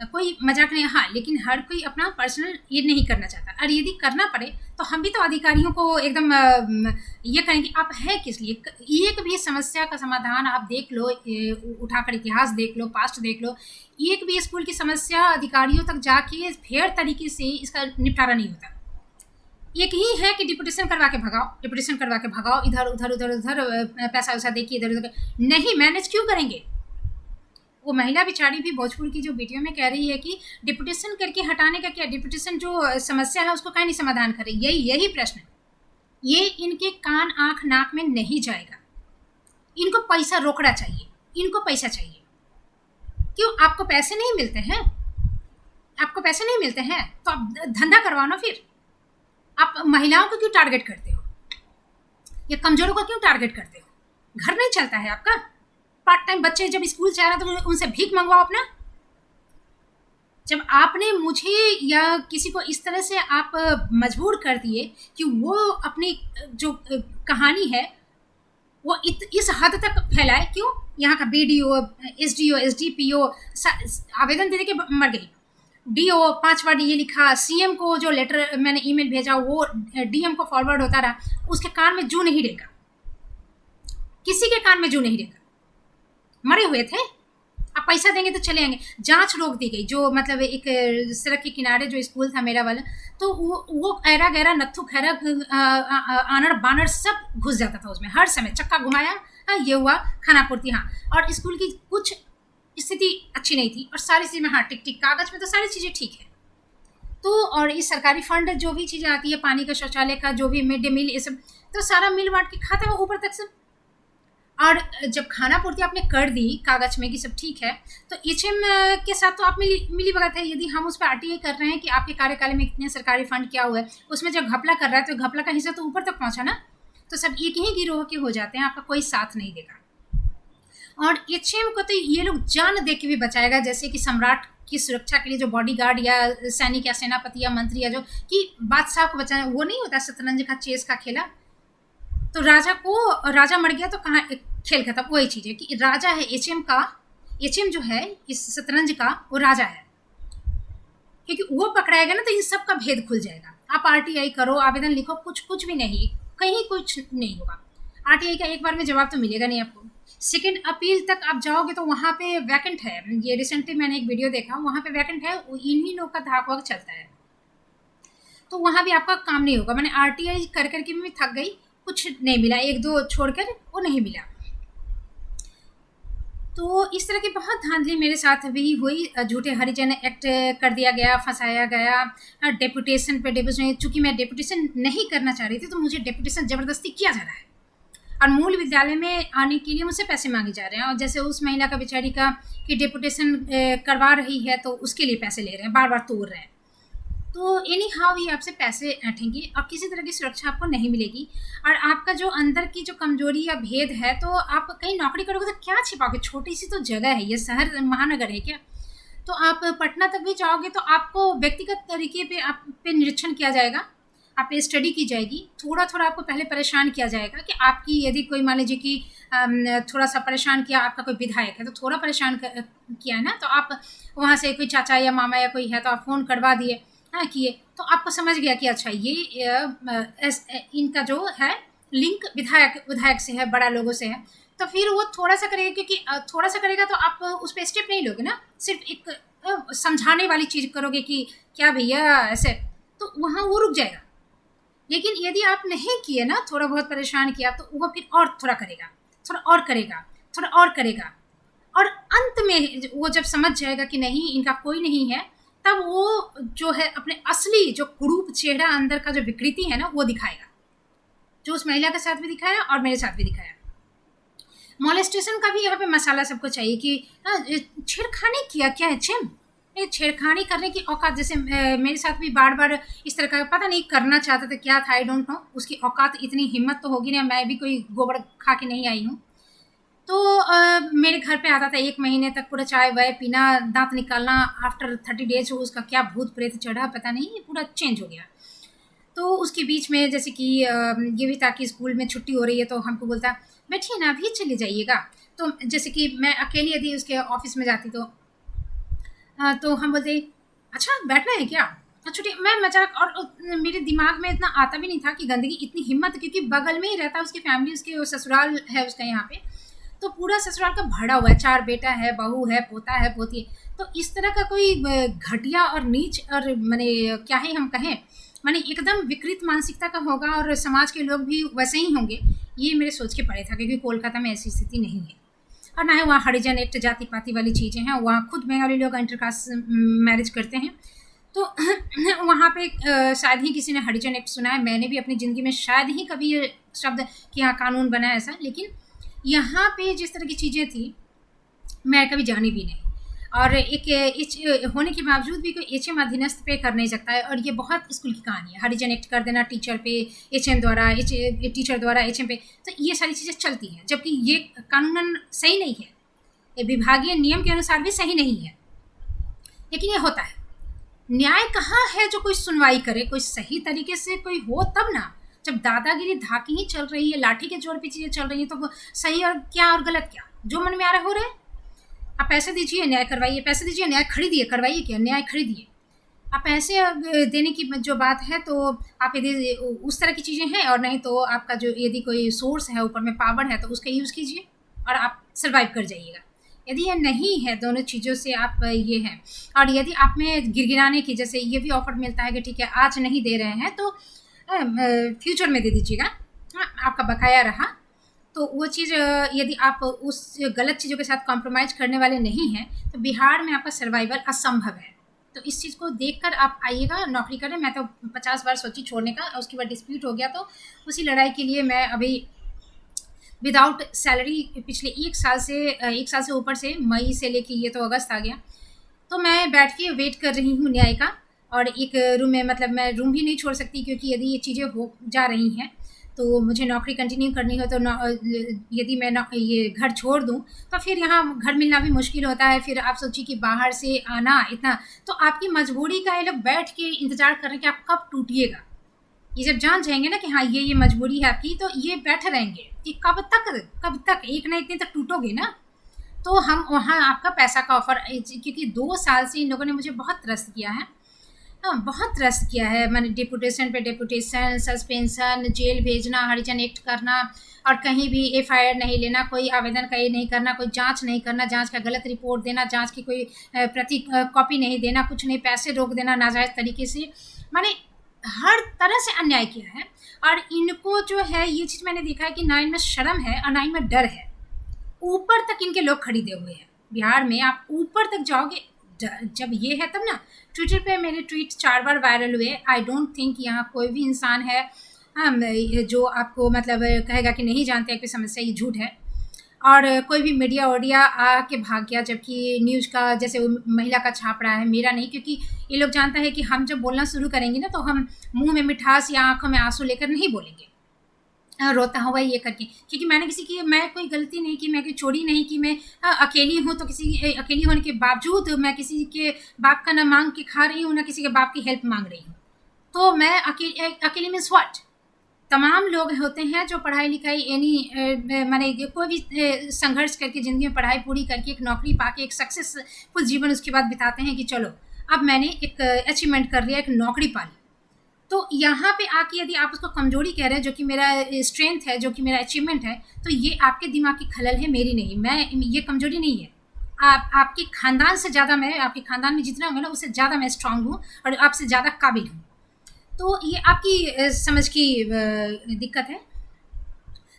A: कोई मजाक नहीं, हाँ, लेकिन हर कोई अपना पर्सनल ये नहीं करना चाहता, और यदि करना पड़े तो हम भी तो अधिकारियों को एकदम ये करें कि आप है किस लिए। एक भी समस्या का समाधान आप देख लो, उठाकर इतिहास देख लो, पास्ट देख लो, एक भी स्कूल की समस्या अधिकारियों तक जाके फेयर तरीके से इसका निपटारा नहीं होता। एक ही है कि डिपुटेशन करवा के भगाओ, डिपुटेशन करवा के भगाओ, इधर उधर उधर उधर पैसा वैसा देखिए, इधर उधर नहीं मैनेज क्यों करेंगे। वो महिला बेचारी भी भोजपुर की जो वीडियो में कह रही है कि डिपुटेशन करके हटाने का क्या, डिपुटेशन जो समस्या है उसको कहीं नहीं समाधान करे, यही प्रश्न है। ये इनके कान आँख नाक में नहीं जाएगा। इनको पैसा रोकड़ा चाहिए, इनको पैसा चाहिए। क्यों? आपको पैसे नहीं मिलते हैं? आपको पैसे नहीं मिलते हैं तो आप धंधा करवाओ ना। फिर आप महिलाओं को क्यों टारगेट करते हो, या कमजोरों को क्यों टारगेट करते हो? घर नहीं चलता है आपका? पार्ट टाइम बच्चे जब स्कूल जा रहे हैं तो उनसे भीख मंगवाओ अपना। जब आपने मुझे या किसी को इस तरह से आप मजबूर कर दिए कि वो अपनी जो कहानी है वो इस हद तक फैलाए, क्यों? यहाँ का बीडीओ, एसडीओ, एसडीपीओ आवेदन दे के मर गई, डीओ 5 बार ये लिखा, सीएम को जो लेटर मैंने ईमेल भेजा वो डीएम को फॉरवर्ड होता रहा, उसके कान में जू नहीं रहेगा, किसी के कान में जू नहीं रहेगा। मरे हुए थे, आप पैसा देंगे तो चले आएंगे। जांच रोक दी गई, जो मतलब एक सड़क के किनारे जो स्कूल था मेरा वाला, तो वो ऐरा गैरा नत्थु खैरा आनर बानर सब घुस जाता था उसमें, हर समय चक्का घुमाया, हाँ ये हुआ, खाना पूर्ति, हाँ, और स्कूल की कुछ स्थिति अच्छी नहीं थी, और सारी चीज़ें हाँ टिक टिक कागज में तो सारी चीज़ें ठीक है। तो और इस सरकारी फंड जो भी चीज़ें आती है, पानी का, शौचालय का, जो भी मिड डे मील, ये सब तो सारा मिल बांट के खाता है ऊपर तक सब। और जब खाना पूर्ति आपने कर दी कागज में कि सब ठीक है, तो एचएम के साथ तो आप मिली भगत है। यदि हम उस पर आरटीआई कर रहे हैं कि आपके कार्यकाल में इतने सरकारी फंड क्या हुआ है, उसमें जब घपला कर रहा है तो घपला का हिस्सा तो ऊपर तक पहुंचा ना, तो सब एक ही गिरोह के हो जाते हैं, आपका कोई साथ नहीं देगा। और एचएम को तो ये लोग जान दे के भी बचाएगा, जैसे कि सम्राट की सुरक्षा के लिए जो बॉडीगार्ड या सैनिक या सेनापति या मंत्री या जो कि बादशाह को बचाए, वो नहीं होता शतरंज का चेस का खेला, तो राजा मर गया तो कहाँ खेल खत्म। वही चीज़ है कि राजा है एचएम का, एचएम जो है इस शतरंज का वो राजा है, क्योंकि वो पकड़ाएगा ना तो इन सब का भेद खुल जाएगा। आप आरटीआई करो, आवेदन लिखो, कुछ भी नहीं, कहीं कुछ नहीं होगा। आरटीआई का एक बार में जवाब तो मिलेगा नहीं आपको। सेकंड अपील तक आप जाओगे तो वहाँ पे वैकेंट है, ये रिसेंटली मैंने एक वीडियो देखा, वहाँ पे वैकेंट है, इन्हीं लोग का धाक वाक चलता है। तो वहाँ भी आपका काम नहीं होगा। मैंने आरटीआई कर करके भी थक गई, कुछ नहीं मिला, एक दो छोड़कर वो नहीं मिला। तो इस तरह की बहुत धांधली मेरे साथ भी हुई। झूठे हरिजन एक्ट कर दिया गया, फंसाया गया। डेपुटेशन पे डेपुटेशन, चूंकि मैं डेपुटेशन नहीं करना चाह रही थी तो मुझे डेपुटेशन ज़बरदस्ती किया जा रहा है और मूल विद्यालय में आने के लिए मुझसे पैसे मांगे जा रहे हैं। और जैसे उस महिला का बेचारी का कि डेपुटेशन करवा रही है तो उसके लिए पैसे ले रहे हैं, बार बार तोड़ रहे हैं। तो एनी हाउ ये आपसे पैसे ऐंठेंगे और किसी तरह की सुरक्षा आपको नहीं मिलेगी। और आपका जो अंदर की जो कमजोरी या भेद है, तो आप कहीं नौकरी करोगे तो क्या छिपाओगे? छोटी सी तो जगह है, ये शहर महानगर है क्या? तो आप पटना तक भी जाओगे तो आपको व्यक्तिगत तरीके पे आप पे निरीक्षण किया जाएगा, आप पे स्टडी की जाएगी, थोड़ा थोड़ा आपको पहले परेशान किया जाएगा कि आपकी यदि कोई मान लीजिए कि थोड़ा सा परेशान किया, आपका कोई विधायक है तो थोड़ा परेशान किया है ना, तो आप वहाँ से कोई चाचा या मामा या कोई है तो आप फ़ोन करवा दिए, हाँ किए, तो आपको समझ गया कि अच्छा ये इनका जो है लिंक विधायक विधायक से है, बड़ा लोगों से है। तो फिर वो थोड़ा सा करेगा, क्योंकि थोड़ा सा करेगा तो आप उस पर स्टेप नहीं लोगे ना, सिर्फ एक समझाने वाली चीज़ करोगे कि क्या भैया ऐसे, तो वहाँ वो रुक जाएगा। लेकिन यदि आप नहीं किए ना, थोड़ा बहुत परेशान किया, तो वो फिर और थोड़ा करेगा, थोड़ा और करेगा, थोड़ा और करेगा, और अंत में वो जब समझ जाएगा कि नहीं इनका कोई नहीं है, तब वो जो है अपने असली जो कुरूप चेहरा, अंदर का जो विकृति है ना, वो दिखाएगा, जो उस महिला के साथ भी दिखाया और मेरे साथ भी दिखाया। मॉलेस्टेशन का भी यहाँ पे मसाला सबको चाहिए कि छेड़खानी किया क्या है चिम, ये छेड़खानी करने की औकात, जैसे मेरे साथ भी बार बार इस तरह का पता नहीं करना चाहता था, क्या था आई डोंट नो, उसकी औकात इतनी हिम्मत तो होगी ना, मैं भी कोई गोबर खा के नहीं आई हूँ। तो मेरे घर पे आता था 1 महीने तक, पूरा चाय वाय पीना, दांत निकालना, आफ्टर 30 डेज उसका क्या भूत प्रेत चढ़ा पता नहीं, पूरा चेंज हो गया। तो उसके बीच में जैसे कि ये भी था कि स्कूल में छुट्टी हो रही है तो हमको बोलता बैठिए ना अभी चले जाइएगा। तो जैसे कि मैं अकेली यदि उसके ऑफिस में जाती तो हम बोलते अच्छा बैठना है क्या, छुट्टी, मैं मजाक, और मेरे दिमाग में इतना आता भी नहीं था कि गंदगी, इतनी हिम्मत, क्योंकि बगल में ही रहता है उसकी फैमिली, उसके ससुराल है उसका यहाँ पे, तो पूरा ससुराल का भरा हुआ है, 4 बेटा है, बहू है, पोता है, पोती है। तो इस तरह का कोई घटिया और नीच और माने क्या ही हम कहें, माने एकदम विकृत मानसिकता का होगा और समाज के लोग भी वैसे ही होंगे, ये मेरे सोच के परे था, क्योंकि कोलकाता में ऐसी स्थिति नहीं है और ना ही वहाँ हरिजन एक्ट जाति पाति वाली चीज़ें हैं। वहाँ खुद बंगाली लोग इंटरकास्ट मैरिज करते हैं। तो वहाँ पे शायद ही किसी ने हरिजन एक्ट सुना है, मैंने भी अपनी ज़िंदगी में शायद ही कभी ये शब्द कि हाँ कानून बना है ऐसा, लेकिन यहाँ पे जिस तरह की चीज़ें थी मैं कभी जानी भी नहीं। और एक होने के बावजूद भी कोई एचएम अधीनस्थ पे कर नहीं सकता है, और ये बहुत स्कूल की कहानी है, हरिजन एक्ट कर देना टीचर पे, एचएम द्वारा टीचर द्वारा एचएम पे, तो ये सारी चीज़ें चलती हैं, जबकि ये कानूनन सही नहीं है, ये विभागीय नियम के अनुसार भी सही नहीं है, लेकिन ये होता है। न्याय कहाँ है जो कोई सुनवाई करे, कोई सही तरीके से कोई हो तब ना। जब दादागिरी धाकी ही चल रही है, लाठी के जोर पे चीज़ें चल रही हैं, तो सही और क्या और गलत क्या, जो मन में आ रहा हो रहा है। आप पैसे दीजिए न्याय करवाइए, पैसे दीजिए न्याय खरीदिए, करवाइए क्या, न्याय खरीदिए। आप पैसे देने की जो बात है, तो आप यदि उस तरह की चीज़ें हैं, और नहीं तो आपका जो यदि कोई सोर्स है ऊपर में पावर है तो उसका यूज़ कीजिए और आप सर्वाइव कर जाइएगा। यदि ये नहीं है, दोनों चीज़ों से आप ये हैं, और यदि आप में गिड़गिड़ाने की, जैसे ये भी ऑफर मिलता है कि ठीक है आज नहीं दे रहे हैं तो फ्यूचर में दे दीजिएगा, आपका बकाया रहा, तो वो चीज़ यदि आप उस गलत चीज़ों के साथ कॉम्प्रोमाइज़ करने वाले नहीं हैं तो बिहार में आपका सर्वाइवल असंभव है। तो इस चीज़ को देखकर आप आइएगा नौकरी करें। मैं तो 50 बार सोची छोड़ने का, उसके बाद डिस्प्यूट हो गया, तो उसी लड़ाई के लिए मैं अभी विदाउट सैलरी पिछले 1 साल से ऊपर से, मई से लेके ये तो अगस्त आ गया, तो मैं बैठ के वेट कर रही हूँ न्याय का। और एक रूम में, मतलब मैं रूम भी नहीं छोड़ सकती, क्योंकि यदि ये चीज़ें हो जा रही हैं तो मुझे नौकरी कंटिन्यू करनी हो, तो यदि मैं ये घर छोड़ दूं तो फिर यहाँ घर मिलना भी मुश्किल होता है। फिर आप सोचिए कि बाहर से आना इतना, तो आपकी मजबूरी का ये लोग बैठ के इंतज़ार कर रहे हैं कि आप कब टूटिएगा। ये जब जान जाएंगे ना कि हाँ ये मजबूरी है आपकी, तो ये बैठे रहेंगे कि कब तक एक ना एक दिन तक टूटोगे ना। तो हम वहाँ आपका पैसा का ऑफ़र, क्योंकि 2 साल से इन लोगों ने मुझे बहुत त्रस्त किया है, हाँ बहुत त्रस्त किया है। मैंने डेपुटेशन पे डेपुटेशन, सस्पेंशन, जेल भेजना, हरिजन एक्ट करना, और कहीं भी एफआईआर नहीं लेना, कोई आवेदन कहीं नहीं करना, कोई जांच नहीं करना, जांच का गलत रिपोर्ट देना, जांच की कोई प्रति कॉपी नहीं देना, कुछ नहीं, पैसे रोक देना नाजायज़ तरीके से। माने हर तरह से अन्याय किया है। और इनको जो है ये चीज़ मैंने देखा है कि ना इनमें शर्म है और ना इनमें डर है। ऊपर तक इनके लोग खरीदे हुए हैं बिहार में, आप ऊपर तक जाओगे जब ये है तब ना। ट्विटर पे मेरे ट्वीट 4 बार वायरल हुए। आई डोंट थिंक यहाँ कोई भी इंसान है जो आपको मतलब कहेगा कि नहीं जानते हैं कोई समस्या, ये झूठ है। और कोई भी मीडिया वोडिया आके भाग गया, जबकि न्यूज़ का जैसे वो महिला का छाप रहा है, मेरा नहीं, क्योंकि ये लोग जानता है कि हम जब बोलना शुरू करेंगे ना तो हम मुंह में मिठास या आंखों में आंसू लेकर नहीं बोलेंगे रोता हुआ ये करके, क्योंकि मैंने किसी की मैं कोई गलती नहीं की, मैं कोई चोरी नहीं की, मैं अकेली हूँ तो किसी अकेली होने के बावजूद मैं किसी के बाप का ना मांग के खा रही हूँ ना किसी के बाप की हेल्प मांग रही हूँ। तो मैं अकेली मीन्स व्हाट। तमाम लोग होते हैं जो पढ़ाई लिखाई यानी माने कोई भी संघर्ष करके ज़िंदगी में पढ़ाई पूरी करके एक नौकरी पाके एक सक्सेसफुल जीवन उसके बाद बिताते हैं कि चलो अब मैंने एक अचीवमेंट कर लिया, एक नौकरी पा ली। तो यहाँ पे आके यदि आप उसको कमजोरी कह रहे हैं, जो कि मेरा स्ट्रेंथ है, जो कि मेरा अचीवमेंट है, तो ये आपके दिमाग की खलल है, मेरी नहीं। मैं ये कमजोरी नहीं है। आपके खानदान से ज़्यादा मैं, आपके खानदान में जितना होंगे ना उससे ज़्यादा मैं स्ट्रांग हूँ और आपसे ज़्यादा काबिल हूँ। तो ये आपकी समझ की दिक्कत है।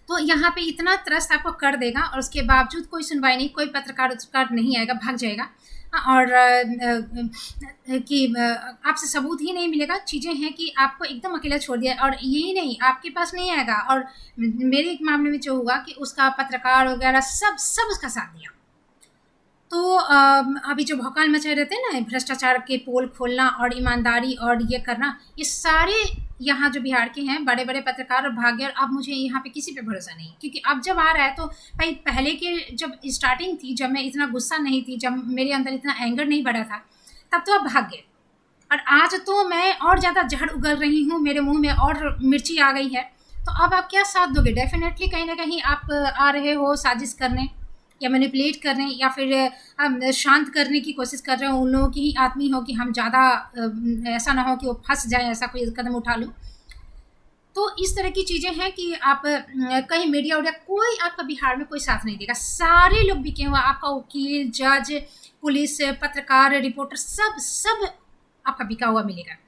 A: तो यहाँ पे इतना त्रस्त आपको कर देगा और उसके बावजूद कोई सुनवाई नहीं, कोई पत्रकार नहीं आएगा, भाग जाएगा। और कि आपसे सबूत ही नहीं मिलेगा। चीज़ें हैं कि आपको एकदम अकेला छोड़ दिया और यही नहीं, आपके पास नहीं आएगा। और मेरे एक मामले में जो हुआ कि उसका पत्रकार वगैरह सब उसका साथ दिया। तो अभी जो भौकाल मचाए रहते हैं ना, भ्रष्टाचार के पोल खोलना और ईमानदारी और ये करना, ये सारे यहाँ जो बिहार के हैं बड़े बड़े पत्रकार और भाग गए। अब मुझे यहाँ पे किसी पे भरोसा नहीं, क्योंकि अब जब आ रहा है तो भाई पहले के जब स्टार्टिंग थी, जब मैं इतना गुस्सा नहीं थी, जब मेरे अंदर इतना एंगर नहीं बढ़ा था, तब तो अब भाग गए। और आज तो मैं और ज़्यादा जहर उगल रही हूँ, मेरे मुंह में और मिर्ची आ गई है। तो अब आप क्या साथ दोगे? डेफिनेटली कहीं ना कहीं आप आ रहे हो साजिश करने या मैनिपुलेट करने या फिर शांत करने की कोशिश कर रहे हो। उन लोगों की ही आदमी हो कि हम ज़्यादा ऐसा ना हो कि वो फंस जाए, ऐसा कोई कदम उठा लो। तो इस तरह की चीज़ें हैं कि आप कहीं मीडिया उडिया कोई आपका बिहार में कोई साथ नहीं देगा। सारे लोग बिके हुआ, आपका वकील, जज, पुलिस, पत्रकार, रिपोर्टर, सब आपका बिका हुआ मिलेगा।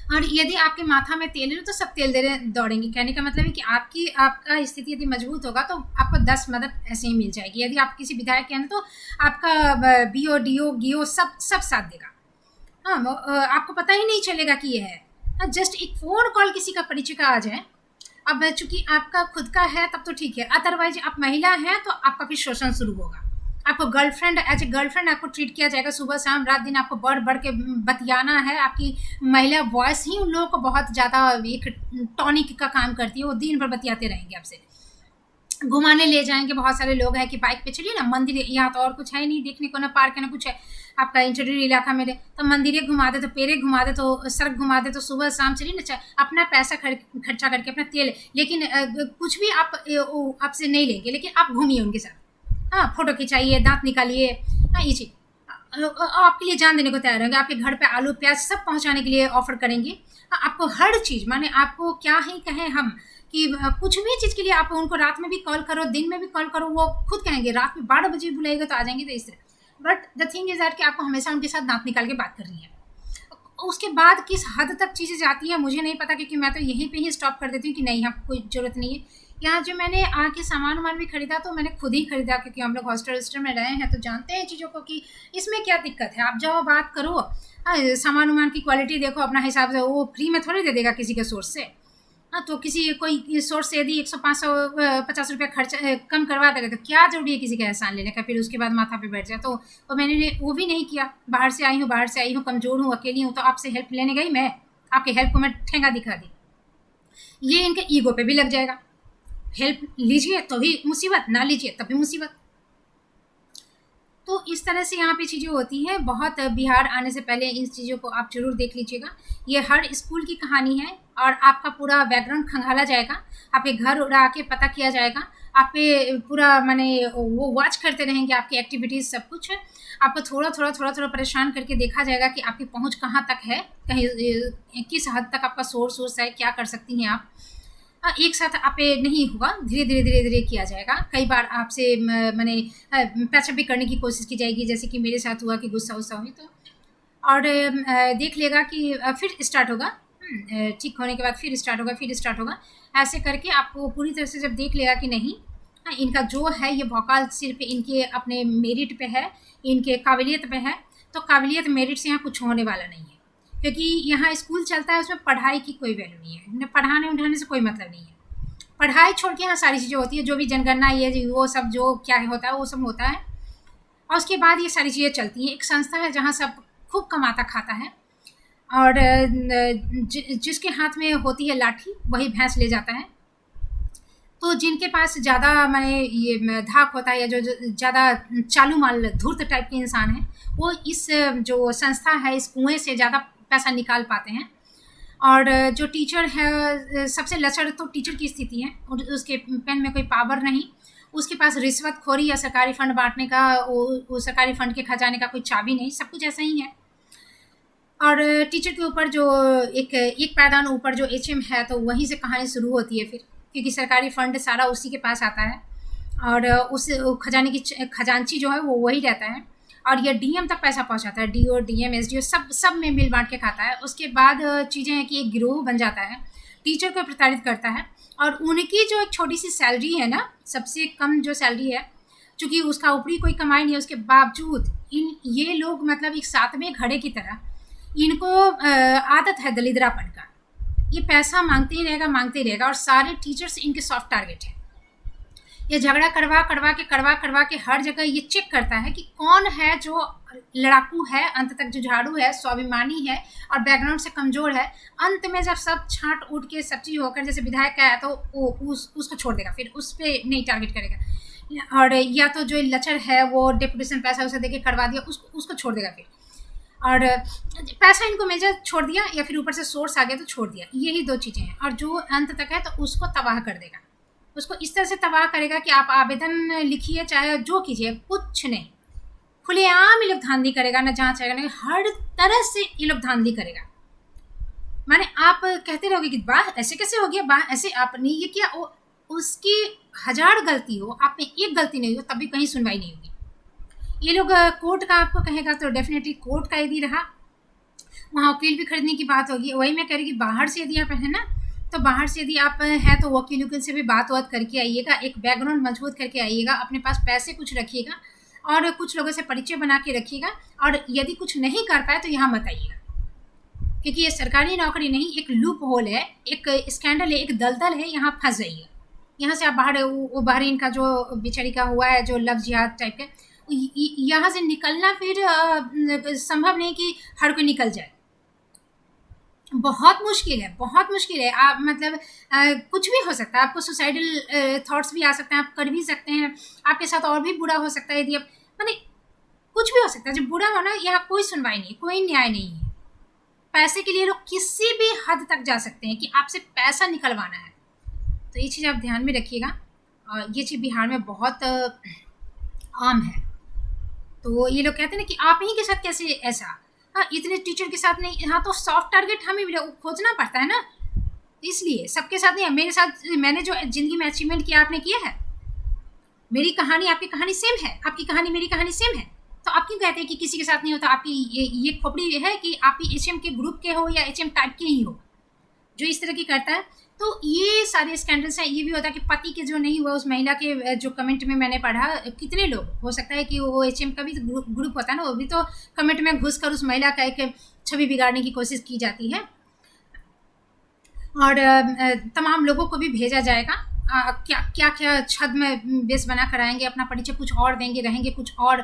A: और यदि आपके माथा में तेल है तो सब तेल दे रहे दौड़ेंगे। कहने का मतलब है कि आपका स्थिति यदि मजबूत होगा तो आपको 10 मदद ऐसे ही मिल जाएगी। यदि आप किसी विधायक के हैं तो आपका बीओ डीओ गियो सब साथ देगा। हाँ, आपको पता ही नहीं चलेगा कि ये है। जस्ट एक फ़ोन कॉल किसी का परिचय का आ जाए। अब चूंकि आपका खुद का है तब तो ठीक है, अदरवाइज आप महिला हैं तो आपका फिर शोषण शुरू होगा। आपको गर्लफ्रेंड एज ए गर्लफ्रेंड आपको ट्रीट किया जाएगा, सुबह शाम रात दिन आपको बढ़ के बतियाना है। आपकी महिला वॉइस ही उन लोगों को बहुत ज़्यादा एक टॉनिक का काम करती है, वो दिन भर बतियाते रहेंगे आपसे। घुमाने ले जाएंगे, बहुत सारे लोग हैं कि बाइक पे चलिए ना मंदिर, यहाँ तो और कुछ है नहीं देखने को, ना पार्क है ना कुछ है आपका इंटीरियर इलाका में, तो मंदिरें घुमा दे, तो पेड़े घुमा दे, तो सड़क घुमा दे, तो सुबह शाम चलिए ना, अपना पैसा खर्चा करके अपना तेल, लेकिन कुछ भी आप आपसे नहीं लेंगे, लेकिन आप घूमिए उनके साथ। हाँ, फोटो खिंचाइए, दांत निकालिए, हाँ ये चीज़ आपके लिए जान देने को तैयार होंगे। आपके घर पे आलू प्याज सब पहुंचाने के लिए ऑफर करेंगे। हाँ, आपको हर चीज़, माने आपको क्या ही कहें हम कि कुछ भी चीज़ के लिए आप उनको रात में भी कॉल करो, दिन में भी कॉल करो, वो खुद कहेंगे। रात में 12 बजे बुलाएगा तो आ जाएंगे, तो इस तरह। But the thing is that कि आपको हमेशा उनके साथ दांत निकाल के बात करनी है। उसके बाद किस हद तक चीज़ें जाती हैं मुझे नहीं पता, क्योंकि मैं तो यहीं पे ही स्टॉप कर देती हूँ कि नहीं, आपको कोई ज़रूरत नहीं है। यहाँ जो मैंने आके सामान भी खरीदा तो मैंने खुद ही खरीदा, क्योंकि हम लोग हॉस्टल में रहे हैं तो जानते हैं चीज़ों को कि इसमें क्या दिक्कत है। आप जाओ बात करो, सामान की क्वालिटी देखो अपना हिसाब से, वो फ्री में थोड़ी दे देगा किसी के सोर्स से। हाँ, तो किसी कोई सोर्स से यदि 100-500-50 रुपया खर्च कम करवा देगा तो क्या जरूरी है किसी का एहसान लेने का, फिर उसके बाद माथा पे बैठ जाए। तो मैंने वो भी नहीं किया। बाहर से आई हूँ, कमज़ोर हूँ, अकेली हूँ, तो आपसे हेल्प लेने गई मैं, आपके हेल्प को मैं ठेंगा दिखा दी, ये इनके ईगो पे भी लग जाएगा। हेल्प लीजिए तो भी मुसीबत, ना लीजिए तब भी मुसीबत। तो इस तरह से यहाँ पे चीज़ें होती हैं। बहुत बिहार आने से पहले इन चीज़ों को आप जरूर देख लीजिएगा। ये हर स्कूल की कहानी है और आपका पूरा बैकग्राउंड खंगाला जाएगा, आपके घर उड़ा के पता किया जाएगा, आप पे पूरा माने वो वॉच करते रहेंगे आपकी एक्टिविटीज़, सब कुछ आपको थोड़ा परेशान करके देखा जाएगा कि आपकी पहुँच कहाँ तक है, कहीं किस हद तक आपका सोर्स है, क्या कर सकती हैं आप। एक साथ आप पे नहीं होगा, धीरे धीरे किया जाएगा। कई बार आपसे मैंने पैचअप भी करने की कोशिश की जाएगी, जैसे कि मेरे साथ हुआ कि गुस्सा हुई तो, और देख लेगा कि फिर स्टार्ट होगा। ठीक होने के बाद फिर स्टार्ट होगा, फिर स्टार्ट होगा। ऐसे करके आपको पूरी तरह से जब देख लेगा कि नहीं, हाँ, इनका जो है ये भौकाल सिर्फ इनके अपने मेरिट पे है, इनके काबिलियत पे है, तो काबिलियत मेरिट से यहाँ कुछ होने वाला नहीं है। क्योंकि यहाँ स्कूल चलता है, उसमें पढ़ाई की कोई वैल्यू नहीं है, पढ़ाने उठाने से कोई मतलब नहीं है। पढ़ाई छोड़ के यहाँ सारी चीज़ें होती है, जो भी जनगणना ये वो सब जो क्या होता है वो सब होता है, और उसके बाद ये सारी चीज़ें चलती हैं। एक संस्था है जहाँ सब खूब कमाता खाता है, और जिसके हाथ में होती है लाठी वही भैंस ले जाता है। तो जिनके पास ज़्यादा माने ये धाक होता है, या जो ज़्यादा चालू माल धूर्त टाइप के इंसान हैं, वो इस जो संस्था है इस कुएं से ज़्यादा पैसा निकाल पाते हैं। और जो टीचर है, सबसे लचर तो टीचर की स्थिति है, और उसके पेन में कोई पावर नहीं, उसके पास रिश्वतखोरी या सरकारी फंड बांटने का, वो सरकारी फंड के खजाने का कोई चाबी नहीं, सब कुछ ऐसा ही है। और टीचर के ऊपर जो एक पैदान ऊपर जो एचएम है, तो वहीं से कहानी शुरू होती है फिर, क्योंकि सरकारी फंड सारा उसी के पास आता है, और उस खजाने की खजांची जो है वो वही रहता है, और ये डीएम तक पैसा पहुंचाता है, डीओ डीएम एसडीओ सब में मिल बांट के खाता है। उसके बाद चीज़ें हैं कि एक गिरोह बन जाता है, टीचर को प्रताड़ित करता है, और उनकी जो एक छोटी सी सैलरी है ना, सबसे कम जो सैलरी है, चूँकि उसका ऊपरी कोई कमाई नहीं है, उसके बावजूद ये लोग मतलब एक सातवें घड़े की तरह, इनको आदत है दलिद्रापन का, ये पैसा मांगते ही रहेगा, और सारे टीचर्स इनके सॉफ्ट टारगेट है। ये झगड़ा करवा के हर जगह ये चेक करता है कि कौन है जो लड़ाकू है, अंत तक जो झाड़ू है, स्वाभिमानी है और बैकग्राउंड से कमज़ोर है। अंत में जब सब छांट उठ के सब चीज़ होकर जैसे विधायक का है, तो वो उसको छोड़ देगा, फिर उस पर नहीं टारगेट करेगा। और या तो जो लचर है वो डेपुटेशन पैसा उसे देके करवा दिया, उसको छोड़ देगा फिर, और पैसा इनको मिल जाए छोड़ दिया, या फिर ऊपर से सोर्स आ गया तो छोड़ दिया। यही दो चीज़ें हैं। और जो अंत तक है तो उसको तबाह कर देगा, उसको इस तरह से तबाह करेगा कि आप आवेदन लिखिए चाहे जो कीजिए, कुछ नहीं, खुलेआम ये लोग धांधली करेगा, ना जांच आएगा, ना हर तरह से ये लोग धांधली करेगा। माने आप कहते रहोगे कि वाह ऐसे कैसे हो गया, वाह ऐसे आपने ये किया, उसकी 1000 गलती हो, आप में एक गलती नहीं हो, तब भी कहीं सुनवाई नहीं होगी। ये लोग कोर्ट का आपको कहेगा तो डेफिनेटली कोर्ट का यदि रहा, वहाँ वकील भी खरीदने की बात होगी। वही मैं कह रही कि बाहर से यदि आप है ना, तो बाहर से यदि आप हैं तो वकील वकील से भी बात करके आइएगा, एक बैकग्राउंड मजबूत करके आइएगा, अपने पास पैसे कुछ रखिएगा, और कुछ लोगों से परिचय बना के रखिएगा। और यदि कुछ नहीं कर पाए तो यहाँ मत आइएगा, क्योंकि ये सरकारी नौकरी नहीं, एक लूप होल है, एक स्कैंडल है, एक दलदल है, यहाँ फंस जाइए। यहाँ से आप बाहर, वो बहरीन का जो बेचारी का हुआ है, जो लव जिहाद टाइप के, यहाँ से निकलना फिर संभव नहीं कि हर कोई निकल जाए, बहुत मुश्किल है, बहुत मुश्किल है। आप मतलब कुछ भी हो सकता है, आपको सुसाइडल थॉट्स भी आ सकते हैं, आप कर भी सकते हैं, आपके साथ और भी बुरा हो सकता है, यदि आप माने कुछ भी हो सकता है। जब बुरा होना, यहाँ कोई सुनवाई नहीं, कोई न्याय नहीं है। पैसे के लिए लोग किसी भी हद तक जा सकते हैं कि आपसे पैसा निकलवाना है, तो ये चीज़ आप ध्यान में रखिएगा। और ये चीज़ बिहार में बहुत आम है। तो ये लोग कहते हैं ना कि आप ही के साथ कैसे ऐसा, हाँ इतने टीचर के साथ नहीं, हाँ तो सॉफ्ट टारगेट हमें भी खोजना पड़ता है ना, इसलिए सबके साथ नहीं है। मेरे साथ, मैंने जो ज़िंदगी में अचीवमेंट किया आपने किया है, मेरी कहानी आपकी कहानी सेम है, आपकी कहानी मेरी कहानी सेम है, तो आप क्यों कहते हैं कि किसी के साथ नहीं होता? आपकी ये खोपड़ी है कि आप एचएम के ग्रुप के हो या एचएम टाइप के ही हो जो इस तरह की करता है। तो ये सारे स्कैंडल्स हैं। ये भी होता है कि पति के जो नहीं हुआ उस महिला के, जो कमेंट में मैंने पढ़ा, कितने लोग हो सकता है कि वो एचएम का भी ग्रुप होता है ना, वो भी तो कमेंट में घुस कर उस महिला का एक छवि बिगाड़ने की कोशिश की जाती है, और तमाम लोगों को भी भेजा जाएगा। क्या क्या क्या छद में बेस बना कर आएंगे, अपना परिचय कुछ और देंगे, रहेंगे कुछ और,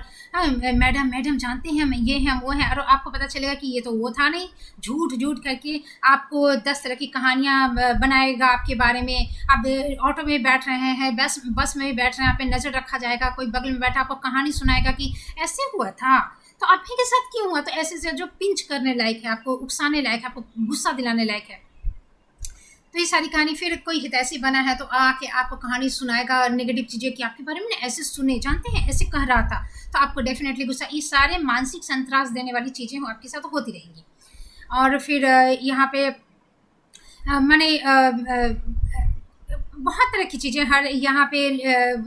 A: मैडम जानते हैं हम ये हैं वो हैं, और आपको पता चलेगा कि ये तो वो था नहीं। झूठ करके आपको 10 तरह की कहानियाँ बनाएगा आपके बारे में। आप ऑटो में बैठ रहे हैं, बस में भी बैठ रहे हैं, आप पे नज़र रखा जाएगा, कोई बगल में बैठा आपको कहानी सुनाएगा कि ऐसे हुआ था, तो आप ही के साथ क्यों हुआ, तो ऐसे से जो पिंच करने लायक है, आपको उकसाने लायक है, आपको गुस्सा दिलाने लायक है। तो ये सारी कहानी, फिर कोई हितैषी बना है तो आके आपको कहानी सुनाएगा नेगेटिव चीज़ें कि आपके बारे में ऐसे सुने, जानते हैं ऐसे कह रहा था, तो आपको डेफिनेटली गुस्सा। ये सारे मानसिक संत्रास देने वाली चीज़ें आपके साथ होती रहेंगी। और फिर यहाँ पे माने बहुत तरह की चीज़ें, हर यहाँ पे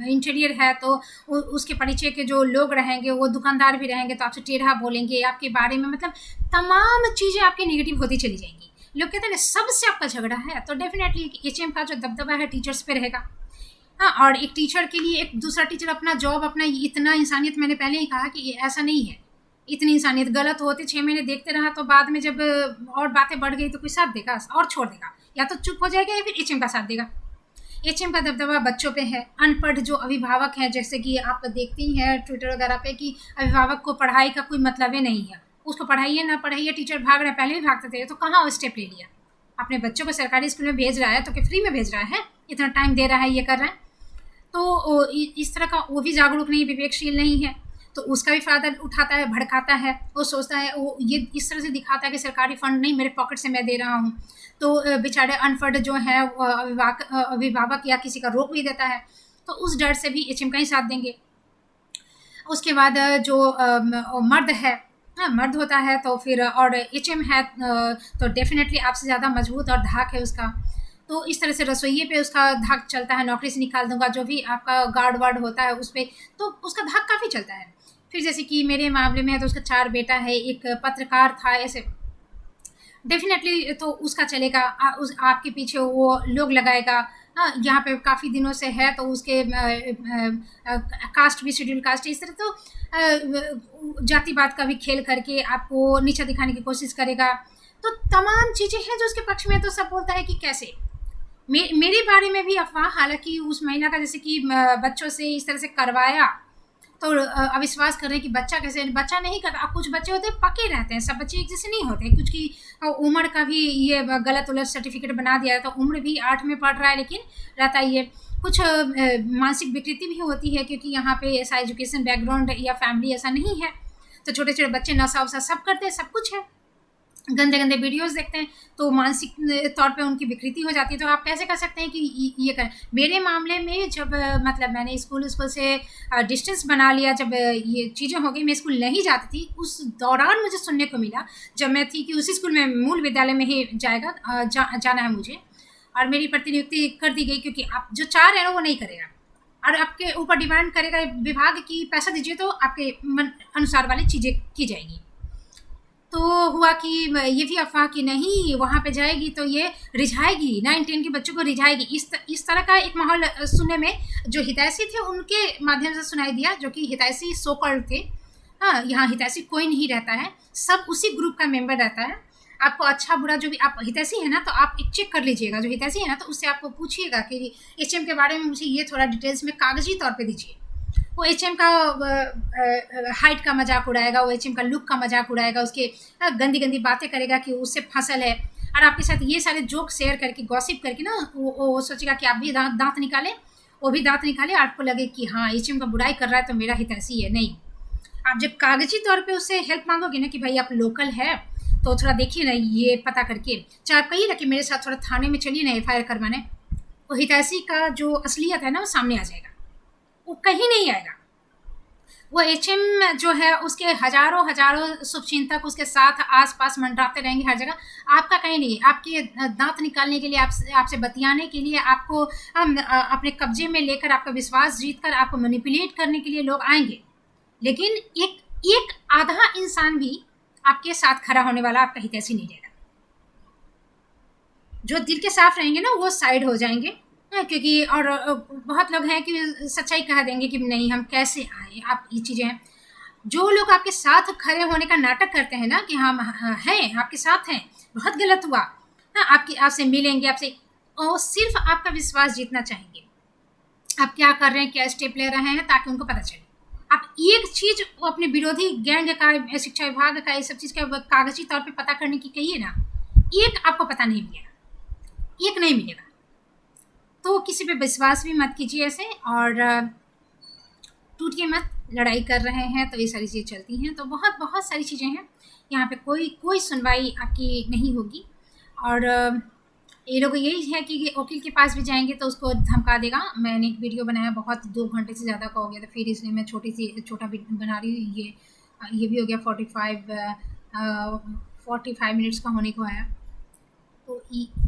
A: इंटीरियर है तो उसके परिचय के जो लोग रहेंगे वो दुकानदार भी रहेंगे, तो आपसे टेढ़ा बोलेंगे, आपके बारे में मतलब तमाम चीज़ें आपकी नेगेटिव होती चली जाएंगी। लोग कहते हैं ना सबसे आपका झगड़ा है, तो डेफिनेटली एचएम का जो दबदबा है टीचर्स पे रहेगा। हाँ, और एक टीचर के लिए एक दूसरा टीचर अपना जॉब, अपना इतना इंसानियत, मैंने पहले ही कहा कि ऐसा नहीं है, इतनी इंसानियत गलत होते 6 महीने देखते रहा तो बाद में जब और बातें बढ़ गई तो कोई साथ देगा और छोड़ देगा, या तो चुप हो जाएगा या फिर एचएम का साथ देगा। एचएम का दबदबा बच्चों पे है। अनपढ़ जो अभिभावक हैं, जैसे कि आप देखते ही हैं ट्विटर वगैरह पे कि अभिभावक को पढ़ाई का कोई मतलब ही नहीं है, उसको पढ़ाइए ना पढ़ाइए, टीचर भाग रहे हैं, पहले भी भागते थे, तो कहाँ वो स्टेप ले लिया। अपने बच्चों को सरकारी स्कूल में भेज रहा है तो क्या फ्री में भेज रहा है, इतना टाइम दे रहा है, ये कर रहा है, तो इस तरह का वो भी जागरूक नहीं, विवेकशील नहीं है, तो उसका भी फ़ायदा उठाता है, भड़काता है, वो सोचता है, वो ये इस तरह से दिखाता है कि सरकारी फ़ंड नहीं, मेरे पॉकेट से मैं दे रहा हूँ, तो बेचारे अनपढ़ जो है अभिभावक या किसी का रोक भी देता है, तो उस डर से भी एचएम का ही साथ देंगे। उसके बाद जो मर्द है, मर्द होता है तो फिर, और एचएम है तो डेफिनेटली आपसे ज़्यादा मजबूत और धाक है उसका, तो इस तरह से रसोइये पे उसका धाक चलता है, नौकरी से निकाल दूंगा, जो भी आपका गार्ड वार्ड होता है उस पर, तो उसका धाक काफ़ी चलता है। फिर जैसे कि मेरे मामले में है तो उसका 4 बेटा है, एक पत्रकार था, ऐसे डेफिनेटली तो उसका चलेगा, आपके पीछे वो लोग लगाएगा। हाँ, यहाँ पे काफ़ी दिनों से है तो उसके कास्ट भी शेड्यूल कास्ट, इस तरह तो जातिवाद का भी खेल करके आपको नीचा दिखाने की कोशिश करेगा। तो तमाम चीज़ें हैं जो उसके पक्ष में, तो सब बोलता है कि कैसे मेरे बारे में भी अफवाह, हालांकि उस महिला का जैसे कि बच्चों से इस तरह से करवाया तो अविश्वास कर रहे हैं कि बच्चा कैसे, बच्चा नहीं करता। अब कुछ बच्चे होते हैं पके रहते हैं, सब बच्चे एक जैसे नहीं होते, कुछ की उम्र का भी ये गलत उलट सर्टिफिकेट बना दिया है, तो उम्र भी 8 में पढ़ रहा है लेकिन रहता ही है। कुछ मानसिक विकृति भी होती है, क्योंकि यहाँ पे ऐसा एजुकेशन बैकग्राउंड या फैमिली ऐसा नहीं है, तो छोटे छोटे बच्चे नशा वशा सब करते हैं, सब कुछ है, गंदे गंदे वीडियोस देखते हैं, तो मानसिक तौर पे उनकी विकृति हो जाती है। तो आप कैसे कर सकते हैं कि ये करें। मेरे मामले में जब मतलब मैंने स्कूल से डिस्टेंस बना लिया, जब ये चीज़ें हो गई, मैं स्कूल नहीं जाती थी, उस दौरान मुझे सुनने को मिला जब मैं थी कि उसी स्कूल में, मूल विद्यालय में ही जाना है मुझे, और मेरी प्रतिनियुक्ति कर दी गई, क्योंकि आप जो चाह रहे हैं वो नहीं करेगा, और आपके ऊपर डिमांड करेगा विभाग की पैसा दीजिए तो आपके मन अनुसार वाली चीज़ें की जाएगी। तो हुआ कि ये भी अफवाह कि नहीं वहाँ पे जाएगी तो ये रिझाएगी, 9-10 के बच्चों को रिझाएगी, इस तरह का एक माहौल सुनने में जो हितैषी थे उनके माध्यम से सुनाई दिया, जो कि हितैषी सो कॉल्ड थे। हाँ, यहाँ हितैषी कोई नहीं रहता है, सब उसी ग्रुप का मेंबर रहता है। आपको अच्छा बुरा जो भी, आप हितैषी है ना तो आप एक चेक कर लीजिएगा, जो हितैषी है ना तो उससे आपको पूछिएगा कि एचएम के बारे में मुझे ये थोड़ा डिटेल्स में कागजी तौर पे दीजिए। वो एचएम का हाइट का मजाक उड़ाएगा, वो एचएम का लुक का मजाक उड़ाएगा, उसके गंदी गंदी बातें करेगा कि उससे फसल है, और आपके साथ ये सारे जोक शेयर करके, गॉसिप करके ना वो सोचेगा कि आप भी दांत निकालें, वो भी दांत निकाले, आपको लगे कि हाँ एचएम का बुराई कर रहा है तो मेरा हितैषी है। नहीं, आप जब कागजी तौर पे उससे हेल्प मांगोगे ना कि भाई आप लोकल है तो थोड़ा देखिए ना, ये पता करके, चाहे आप कहिए ना कि मेरे साथ थोड़ा थाने में चलिए ना एफआईआर करवाने, वो हितैषी का जो असलियत है ना वो सामने आ जाएगा, वो कहीं नहीं आएगा। वो एचएम जो है उसके हजारों शुभचिंतक उसके साथ आसपास मंडराते रहेंगे हर जगह, आपका कहीं नहीं। आपके दांत निकालने के लिए, आपसे बतियाने के लिए, आपको अपने कब्जे में लेकर, आपका विश्वास जीतकर, आपको मैनिपुलेट करने के लिए लोग आएंगे, लेकिन एक आधा इंसान भी आपके साथ खड़ा होने वाला आपका हितैषी नहीं रहेगा। जो दिल के साफ रहेंगे ना वो साइड हो जाएंगे, क्योंकि और बहुत लोग हैं कि सच्चाई कह देंगे कि नहीं हम कैसे आए, आप ये चीज़ें हैं। जो लोग आपके साथ खड़े होने का नाटक करते हैं ना कि हम हैं आपके साथ हैं, बहुत गलत हुआ, हाँ आपसे मिलेंगे, आपसे, और सिर्फ आपका विश्वास जीतना चाहेंगे, आप क्या कर रहे हैं, क्या स्टेप ले रहे हैं, ताकि उनको पता चले। आप एक चीज़ अपने विरोधी गैंग का, शिक्षा विभाग का, ये सब चीज़ का कागजी तौर पे पता करने की कहिए ना, एक आपको पता नहीं मिलेगा, एक नहीं मिलेगा। तो किसी पे विश्वास भी मत कीजिए ऐसे, और टूटिए मत, लड़ाई कर रहे हैं तो ये सारी चीज़ें चलती हैं, तो बहुत सारी चीज़ें हैं यहाँ पे, कोई सुनवाई आपकी नहीं होगी। और ये लोग यही है कि वकील के पास भी जाएंगे तो उसको धमका देगा। मैंने एक वीडियो बनाया, बहुत 2 घंटे से ज़्यादा का हो गया था, फिर इसलिए मैं छोटा वीडियो बना रही हूँ। ये भी हो गया 45 मिनट्स का होने को आया। तो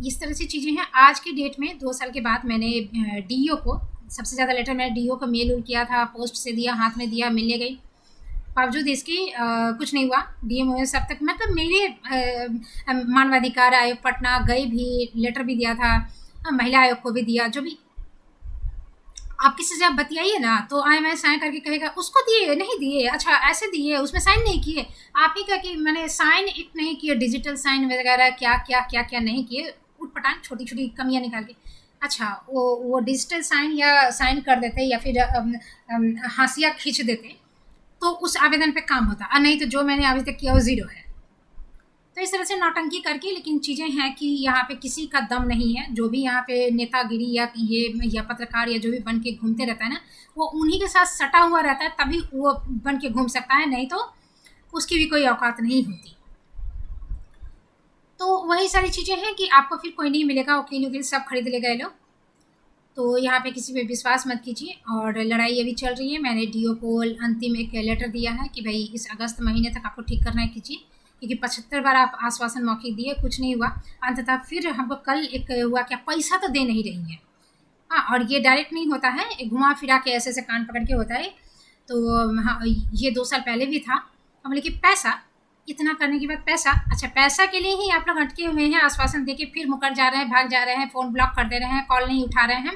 A: इस तरह से चीज़ें हैं। आज की डेट में 2 साल के बाद मैंने डीईओ को, सबसे ज़्यादा लेटर मैंने डीईओ को मेल किया था, पोस्ट से दिया, हाथ में दिया, मिलने गई, बावजूद इसके कुछ नहीं हुआ। डीएम सब तक मतलब मेरे मानवाधिकार आयोग पटना गए भी, लेटर भी दिया था, महिला आयोग को भी दिया। जो भी आप किसी से आप बतियाइए ना तो मैं साइन करके कहेगा उसको दिए नहीं दिए, अच्छा ऐसे दिए, उसमें साइन नहीं किए। आप ही का कि मैंने साइन एक नहीं किए, डिजिटल साइन वगैरह क्या क्या क्या क्या नहीं किए, उठपटांग छोटी छोटी कमियां निकाल के। अच्छा वो डिजिटल साइन या साइन कर देते या फिर हाशिया खींच देते तो उस आवेदन पे काम होता, और नहीं तो जो मैंने अभी तक किया वो ज़ीरो है। तो इस तरह से नौटंकी करके, लेकिन चीज़ें हैं कि यहाँ पे किसी का दम नहीं है। जो भी यहाँ पे नेतागिरी या पत्रकार या जो भी बन के घूमते रहता है ना, वो उन्हीं के साथ सटा हुआ रहता है, तभी वो बन के घूम सकता है, नहीं तो उसकी भी कोई औकात नहीं होती। तो वही सारी चीज़ें हैं कि आपको फिर कोई नहीं मिलेगा, वकील सब खरीद ले गए लोग। तो यहाँ पे किसी पे विश्वास मत कीजिए। और लड़ाई अभी चल रही है। मैंने डीओ को अंतिम एक लेटर दिया है कि भाई इस अगस्त महीने तक आपको ठीक करना है, कीजिए, क्योंकि 75 बार आप आश्वासन मौखिक दिए, कुछ नहीं हुआ। अंततः फिर हमको कल एक हुआ, क्या पैसा तो दे नहीं रही है। हाँ, और ये डायरेक्ट नहीं होता है, एक घुमा फिरा के ऐसे ऐसे कान पकड़ के होता है। तो हाँ, ये 2 साल पहले भी था। हम बोले कि पैसा, इतना करने के बाद पैसा, अच्छा पैसा के लिए ही आप लोग अटके हुए हैं, आश्वासन देके फिर मुकर जा रहे हैं, भाग जा रहे हैं, फ़ोन ब्लॉक कर दे रहे हैं, कॉल नहीं उठा रहे हैं।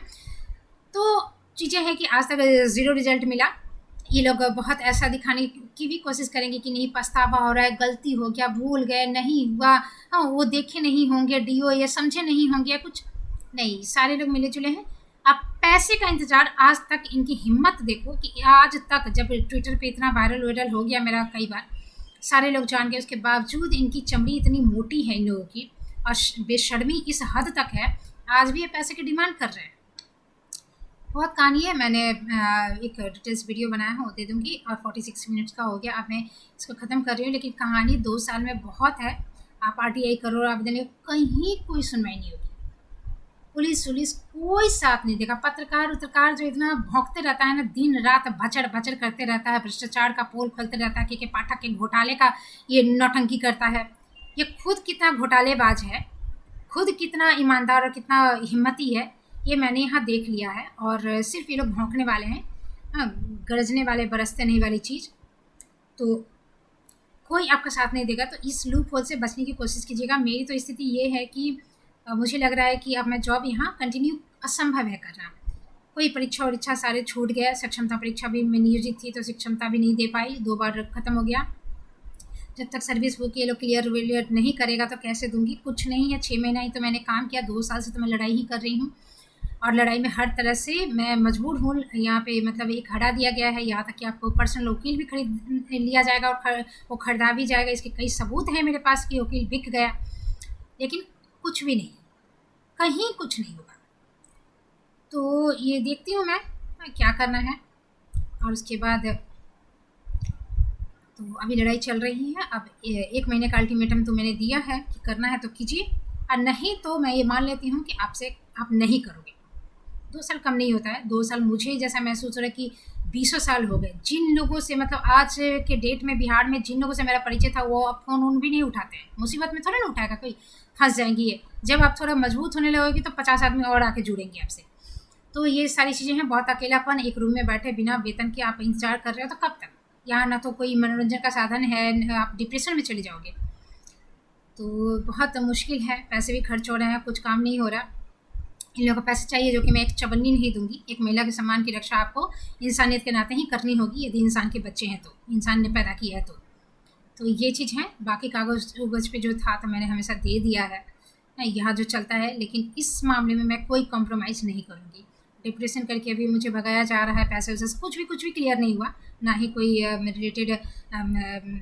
A: तो चीज़ें हैं कि आज तक ज़ीरो रिजल्ट मिला। ये लोग बहुत ऐसा दिखाने की भी कोशिश करेंगे कि नहीं पछतावा हो रहा है, गलती हो गया, भूल गए, नहीं हुआ, हाँ वो देखे नहीं होंगे डीओ, ये समझे नहीं होंगे, कुछ नहीं, सारे लोग मिले जुले हैं। अब पैसे का इंतज़ार, आज तक इनकी हिम्मत देखो कि आज तक, जब ट्विटर पे इतना वायरल हो गया मेरा कई बार, सारे लोग जान गए, उसके बावजूद इनकी चमड़ी इतनी मोटी है इन लोगों की, और बेशर्मी इस हद तक है, आज भी ये पैसे की डिमांड कर रहे हैं। बहुत कहानी है, मैंने एक डिटेल्स वीडियो बनाया है, वो दे दूँगी, और 46 मिनट्स का हो गया। अब मैं इसको ख़त्म कर रही हूँ, लेकिन कहानी 2 साल में बहुत है। आप आरटीआई करो, आवेदन, कहीं कोई सुनवाई नहीं होगी, पुलिस कोई साथ नहीं देगा। पत्रकार जो इतना भौंकते रहता है ना, दिन रात भचड़ भचड़ करते रहता है, भ्रष्टाचार का पोल खोलते रहता है, के पाठक के घोटाले का ये नौटंकी करता है। ये खुद कितना घोटालेबाज है, खुद कितना ईमानदार और कितना हिम्मती है, ये मैंने यहाँ देख लिया है। और सिर्फ ये लोग भौंकने वाले हैं, हाँ, गरजने वाले, बरसते नहीं वाली चीज़। तो कोई आपका साथ नहीं देगा, तो इस लूप होल से बचने की कोशिश कीजिएगा। मेरी तो स्थिति ये है कि मुझे लग रहा है कि अब मैं जॉब यहाँ कंटिन्यू असंभव है करना। कोई परीक्षा वरीक्षा सारे छूट गया, सक्षमता परीक्षा भी मैं नियोजित थी तो सक्षमता भी नहीं दे पाई, 2 बार ख़त्म हो गया। जब तक सर्विस बुक ये लोग क्लियर नहीं करेगा तो कैसे दूंगी, कुछ नहीं है। 6 महीना ही तो मैंने काम किया, 2 साल से तो मैं लड़ाई ही कर रही हूँ, और लड़ाई में हर तरह से मैं मजबूर हूँ। यहाँ पे मतलब एक हटा दिया गया है, यहाँ तक कि आपको पर्सनल वकील भी खरीद लिया जाएगा, और वो खरीदा भी जाएगा। इसके कई सबूत हैं मेरे पास कि वकील बिक गया, लेकिन कुछ भी नहीं, कहीं कुछ नहीं होगा। तो ये देखती हूँ मैं क्या करना है। और उसके बाद तो अभी लड़ाई चल रही है। अब 1 महीने का अल्टीमेटम तो मैंने दिया है कि करना है तो कीजिए, और नहीं तो मैं ये मान लेती हूँ कि आपसे आप नहीं करोगे। 2 साल कम नहीं होता है, 2 साल मुझे जैसा महसूस हो रहा है कि 20 साल हो गए। जिन लोगों से मतलब आज के डेट में बिहार में जिन लोगों से मेरा परिचय था, वो अब फ़ोन भी नहीं उठाते हैं। मुसीबत में थोड़ा ना उठाएगा कोई, फंस जाएंगी ये। जब आप थोड़ा मजबूत होने लगोगी तो 50 आदमी और आके जुड़ेंगे आपसे। तो ये सारी चीज़ें हैं। बहुत अकेलापन, एक रूम में बैठे बिना वेतन के आप इंतजार कर रहे हो, तो कब तक? यहाँ ना तो कोई मनोरंजन का साधन है, आप डिप्रेशन में चले जाओगे। तो बहुत मुश्किल है, पैसे भी खर्च हो रहे हैं, कुछ काम नहीं हो रहा। इन लोगों को पैसे चाहिए, जो कि मैं एक चवन्नी नहीं दूंगी। एक महिला के सम्मान की रक्षा आपको इंसानियत के नाते ही करनी होगी, यदि इंसान के बच्चे हैं तो, इंसान ने पैदा किया है तो ये चीज़ है। बाकी कागज़ उगज पे जो था तो मैंने हमेशा दे दिया है, यहाँ जो चलता है। लेकिन इस मामले में मैं कोई कॉम्प्रोमाइज़ नहीं करूँगी। डिप्रेशन करके अभी मुझे भगाया जा रहा है, पैसे वैसे कुछ भी क्लियर नहीं हुआ, ना ही कोई रिलेटेड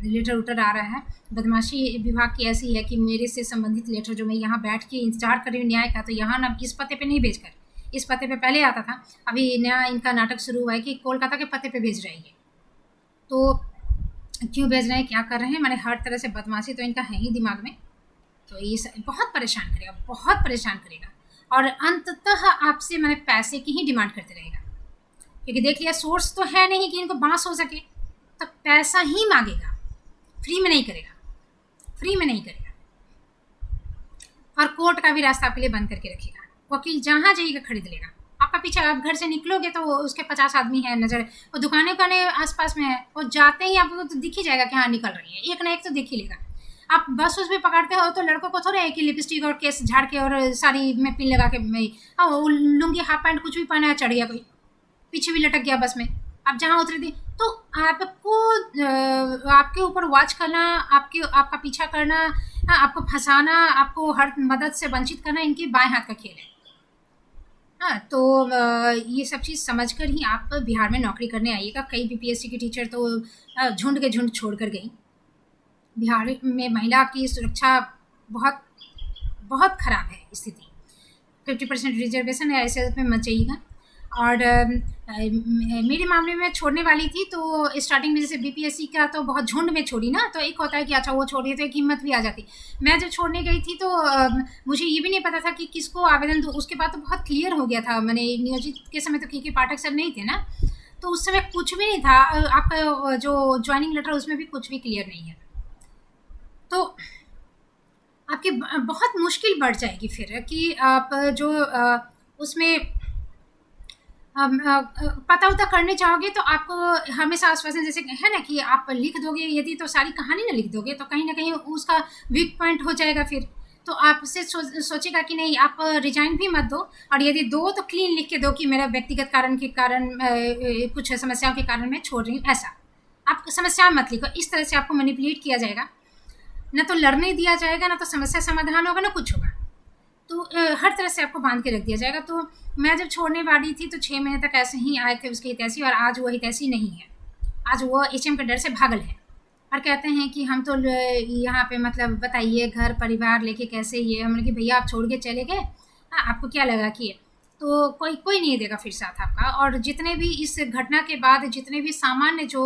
A: लेटर उटर आ रहा है। बदमाशी विभाग की ऐसी है कि मेरे से संबंधित लेटर जो मैं यहाँ बैठ के इंतजार कर रही हूँ न्याय का, तो यहाँ ना इस पते पे नहीं भेजकर इस पते पे पहले आता था, अभी नया इनका नाटक शुरू हुआ है कि कोलकाता के पते पे भेज रहे हैं। तो क्यों भेज रहे हैं, क्या कर रहे हैं, मैंने हर तरह से बदमाशी तो इनका है ही दिमाग में। तो ये बहुत परेशान करेगा, बहुत परेशान करेगा, और अंततः आपसे मैंने पैसे की ही डिमांड करते रहेगा। क्योंकि देख लिया सोर्स तो है नहीं कि इनको बांस हो सके, तो पैसा ही मांगेगा, फ्री में नहीं करेगा, फ्री में नहीं करेगा। और कोर्ट का भी रास्ता आपके लिए बंद करके रखेगा। वकील जहाँ जाइएगा खरीद लेगा, आप आपका पीछे, आप घर से निकलोगे तो उसके 50 आदमी है नज़र, वो दुकानें उकानें आसपास में है, और जाते ही आपको तो दिख ही जाएगा कि हाँ निकल रही है, एक ना एक तो दिख ही लेगा। आप बस उस भी पकड़ते हो तो लड़कों को थोड़ा है कि लिपस्टिक और केस झाड़ के और साड़ी में पिन लगा के, हाँ वो लुंगी हाफ पैंट कुछ भी पहना है, चढ़ गया कोई, पीछे भी लटक गया बस में, आप जहाँ उतरे थे। तो आपको आपके ऊपर वॉच करना, आपका पीछा करना, आपको फंसाना, आपको हर मदद से वंचित करना, इनके बाएं हाथ का खेल है। हाँ, तो ये सब चीज़ समझकर ही आप बिहार में नौकरी करने आइएगा। कई बीपीएससी की टीचर तो झुंड के झुंड छोड़ कर गई। बिहार में महिला की सुरक्षा बहुत बहुत खराब है स्थिति। 50% रिजर्वेशन है, ऐसे में मत जाइएगा। और मेरे मामले में छोड़ने वाली थी तो स्टार्टिंग में जैसे बीपीएससी का तो बहुत झुंड में छोड़ी ना, तो एक होता है कि अच्छा वो छोड़ रही तो एक हिम्मत भी आ जाती। मैं जब छोड़ने गई थी तो मुझे ये भी नहीं पता था कि किसको आवेदन दूँ। उसके बाद तो बहुत क्लियर हो गया था, मैंने नियोजित के समय तो के पाठक सर नहीं थे ना, तो उस समय कुछ भी नहीं था। आपका जो ज्वाइनिंग लेटर उसमें भी कुछ भी क्लियर नहीं है, तो आपकी बहुत मुश्किल बढ़ जाएगी फिर कि आप जो उसमें पता उता करने चाहोगे तो आपको हमेशा आश्वासन जैसे है ना कि आप लिख दोगे यदि तो सारी कहानी ना लिख दोगे तो कहीं ना कहीं उसका वीक पॉइंट हो जाएगा। फिर तो आपसे सोचेगा कि नहीं आप रिजाइन भी मत दो, और यदि दो तो क्लीन लिख के दो कि मेरा व्यक्तिगत कारण के कारण कुछ समस्याओं के कारण मैं छोड़ रही हूँ। ऐसा आप समस्या मत लिखो, इस तरह से आपको मैनिपुलेट किया जाएगा, ना तो लड़ने दिया जाएगा, ना तो समस्या समाधान होगा, ना कुछ होगा। तो हर तरह से आपको बांध के रख दिया जाएगा। तो मैं जब छोड़ने वाली थी तो 6 महीने तक ऐसे ही आए थे उसके हितैषी, और आज वो हितैषी नहीं है। आज वो एचएम के डर से भागल है और कहते हैं कि हम तो यहाँ पे मतलब बताइए घर परिवार लेके कैसे ये। हमने कि भैया आप छोड़ के चले गए, आपको क्या लगा कि तो कोई नहीं देगा फिर साथ आपका। और जितने भी इस घटना के बाद जितने भी सामान्य जो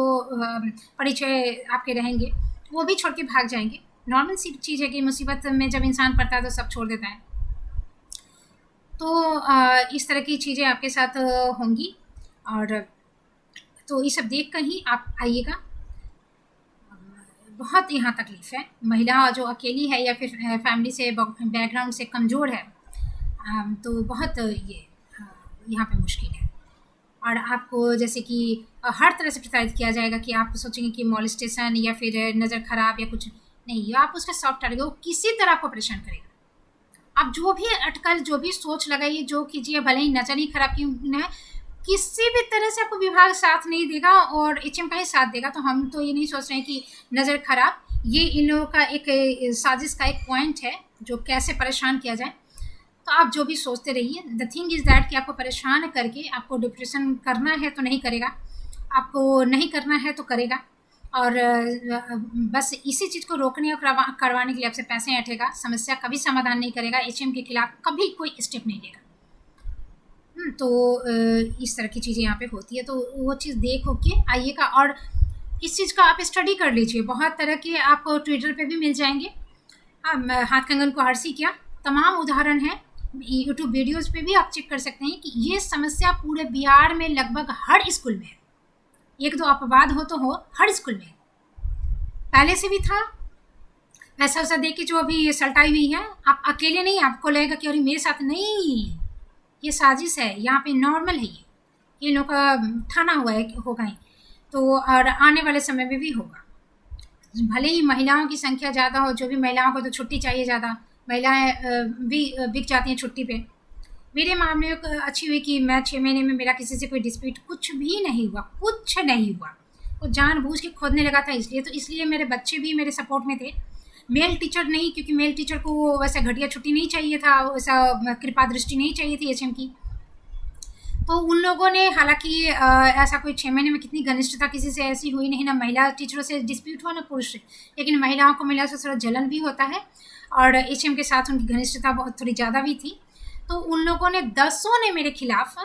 A: परिचय आपके रहेंगे वो भी छोड़ के भाग जाएंगे। नॉर्मल सी चीज़ है कि मुसीबत में जब इंसान पड़ता है तो सब छोड़ देता है। तो इस तरह की चीज़ें आपके साथ होंगी, और तो ये सब देख कर ही आप आइएगा। बहुत यहाँ तकलीफ है, महिला जो अकेली है या फिर फैमिली से बैकग्राउंड से कमज़ोर है, तो बहुत ये यहाँ पे मुश्किल है। और आपको जैसे कि हर तरह से प्रताड़ित किया जाएगा कि आप सोचेंगे कि मॉलेस्टेशन या फिर नज़र खराब या कुछ नहीं, आप उसका सॉफ्ट टारगेट, वो किसी तरह आपको परेशान करेगा। आप जो भी अटकल जो भी सोच लगाइए, जो कीजिए, भले ही नज़र ही खराब क्यों न है, किसी भी तरह से आपको विभाग साथ नहीं देगा और एचएम का ही साथ देगा। तो हम तो ये नहीं सोच रहे हैं कि नज़र खराब, ये इन लोगों का एक साजिश का एक पॉइंट है जो कैसे परेशान किया जाए। तो आप जो भी सोचते रहिए, द थिंग इज़ दैट कि आपको परेशान करके आपको डिप्रेशन करना है तो नहीं करेगा, आपको नहीं करना है तो करेगा। और बस इसी चीज़ को रोकने और करवाने के लिए आपसे पैसे ऐंठेगा, समस्या कभी समाधान नहीं करेगा, एचएम के खिलाफ कभी कोई स्टेप नहीं लेगा। तो इस तरह की चीज़ें यहाँ पे होती है, तो वो चीज़ देख हो के आइएगा। और इस चीज़ का आप स्टडी कर लीजिए, बहुत तरह के आपको ट्विटर पे भी मिल जाएंगे। हाथ कंगन को हर्षी क्या तमाम उदाहरण हैं, यूट्यूब वीडियोज़ पे भी आप चेक कर सकते हैं कि ये समस्या पूरे बिहार में लगभग हर स्कूल में है। एक दो अपवाद हो तो हो, हर स्कूल में पहले से भी था। पैसा वैसा दे के जो अभी सल्टाई हुई है, आप अकेले नहीं, आपको लगेगा कि अरे मेरे साथ नहीं, ये साजिश है, यहाँ पे नॉर्मल है, ये लोग का ठाना हुआ है होगा ही। तो और आने वाले समय में भी होगा। भले ही महिलाओं की संख्या ज़्यादा हो, जो भी महिलाओं को तो छुट्टी चाहिए ज़्यादा, महिलाएं भी बिक जाती हैं छुट्टी पे। मेरे मामले में अच्छी हुई कि मैं 6 महीने में मेरा किसी से कोई डिस्प्यूट कुछ भी नहीं हुआ, कुछ नहीं हुआ। वो जानबूझ के खोदने लगा था इसलिए मेरे बच्चे भी मेरे सपोर्ट में थे। मेल टीचर नहीं, क्योंकि मेल टीचर को वैसा घटिया छुट्टी नहीं चाहिए था, वैसा कृपा दृष्टि नहीं चाहिए थी एचएम की। तो उन लोगों ने हालांकि ऐसा कोई 6 महीने में कितनी घनिष्ठता किसी से ऐसी हुई नहीं, ना महिला टीचरों से डिस्प्यूट हुआ ना पुरुष से, लेकिन महिलाओं को महिलाओं से थोड़ा जलन भी होता है और एचएम के साथ उनकी घनिष्ठता बहुत थोड़ी ज़्यादा भी थी। तो उन लोगों ने 10 ने मेरे खिलाफ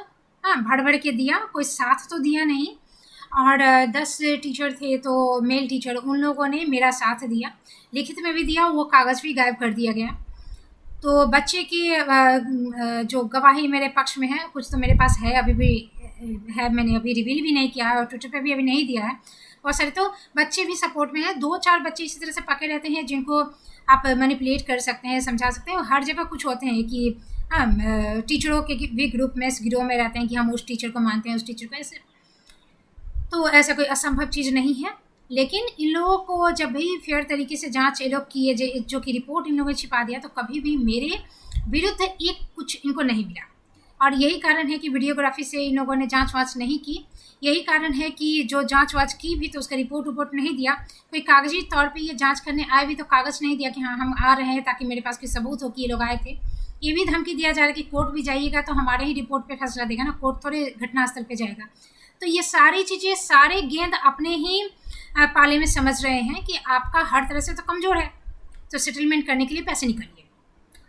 A: भड़ भड़ के दिया, कोई साथ तो दिया नहीं। और 10 टीचर थे तो मेल टीचर, उन लोगों ने मेरा साथ दिया, लिखित में भी दिया, वो कागज़ भी गायब कर दिया गया। तो बच्चे की जो गवाही मेरे पक्ष में है, कुछ तो मेरे पास है, अभी भी है, मैंने अभी रिवील भी नहीं किया है और ट्विटर पे भी अभी नहीं दिया है बहुत सारे। तो बच्चे भी सपोर्ट में हैं, 2-4 बच्चे इसी तरह से पके रहते हैं जिनको आप मैनिपुलेट कर सकते हैं, समझा सकते हैं। हर जगह कुछ होते हैं कि हम टीचरों के भी ग्रुप में गिरोह में रहते हैं कि हम उस टीचर को मानते हैं, उस टीचर को ऐसे। तो ऐसा कोई असंभव चीज़ नहीं है, लेकिन इन लोगों को जब भी फेयर तरीके से जांच ये लोग किए, जो कि रिपोर्ट इन लोगों ने छिपा दिया, तो कभी भी मेरे विरुद्ध एक कुछ इनको नहीं मिला। और यही कारण है कि वीडियोग्राफी से इन लोगों ने जांच वाँच नहीं की। यही कारण है कि जो जांच वाँच की भी तो उसका रिपोर्ट नहीं दिया। कोई कागजी तौर पे ये जांच करने आए भी तो कागज़ नहीं दिया कि हाँ हम आ रहे हैं, ताकि मेरे पास कोई सबूत हो कि ये लोग आए थे। ये भी धमकी दिया जा रहा है कि कोर्ट भी जाइएगा तो हमारे ही रिपोर्ट पे फैसला देगा ना, कोर्ट थोड़े घटनास्थल पे जाएगा। तो ये सारी चीज़ें, सारे गेंद अपने ही पाले में समझ रहे हैं कि आपका हर तरह से तो कमज़ोर है, तो सेटलमेंट करने के लिए पैसे निकालिए।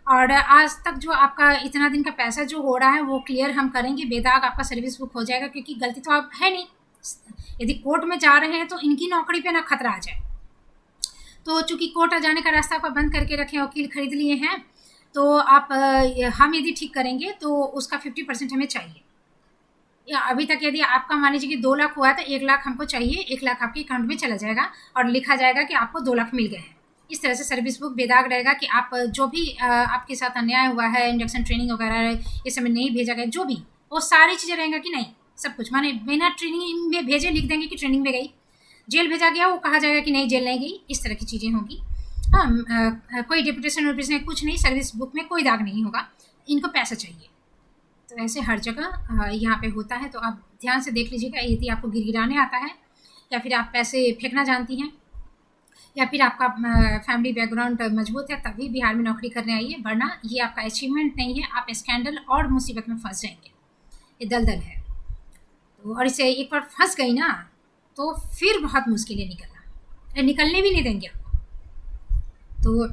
A: और आज तक जो आपका इतना दिन का पैसा जो हो रहा है वो क्लियर हम करेंगे, बेदाग आपका सर्विस बुक हो जाएगा, क्योंकि गलती तो आप है नहीं। यदि कोर्ट में जा रहे हैं तो इनकी नौकरी पे ना खतरा आ जाए। तो चूंकि कोर्ट आ जाने का रास्ता आप बंद करके रखें, वकील खरीद लिए हैं, तो आप हम यदि ठीक करेंगे तो उसका 50% हमें चाहिए। या अभी तक यदि आपका मान लीजिए कि 2 लाख हुआ है तो 1 लाख हमको चाहिए, 1 लाख आपके अकाउंट में चला जाएगा और लिखा जाएगा कि आपको 2 लाख मिल गए हैं। इस तरह से सर्विस बुक बेदाग रहेगा कि आप जो भी आपके साथ अन्याय हुआ है, इंडक्शन ट्रेनिंग वगैरह ये सब में नहीं भेजा गया, जो भी वो सारी चीज़ें रहेंगे कि नहीं, सब कुछ माने बिना ट्रेनिंग में भेजे लिख देंगे कि ट्रेनिंग में गई। जेल भेजा गया वो कहा जाएगा कि नहीं जेल नहीं गई। इस तरह की चीज़ें होंगी। हाँ, कोई डिप्यूटेशन विप्यूटेशन कुछ नहीं, सर्विस बुक में कोई दाग नहीं होगा। इनको पैसा चाहिए। तो ऐसे हर जगह यहाँ पे होता है। तो आप ध्यान से देख लीजिएगा, यदि आपको गिरगिराने आता है या फिर आप पैसे फेंकना जानती हैं या फिर आपका फैमिली बैकग्राउंड मजबूत है, तभी बिहार में नौकरी करने आइए, वरना ये आपका अचीवमेंट नहीं है, आप स्कैंडल और मुसीबत में फंस जाएंगे। ये दलदल है। तो और इसे एक बार फंस गई ना तो फिर बहुत मुश्किल है निकलने भी नहीं देंगे आपको। तो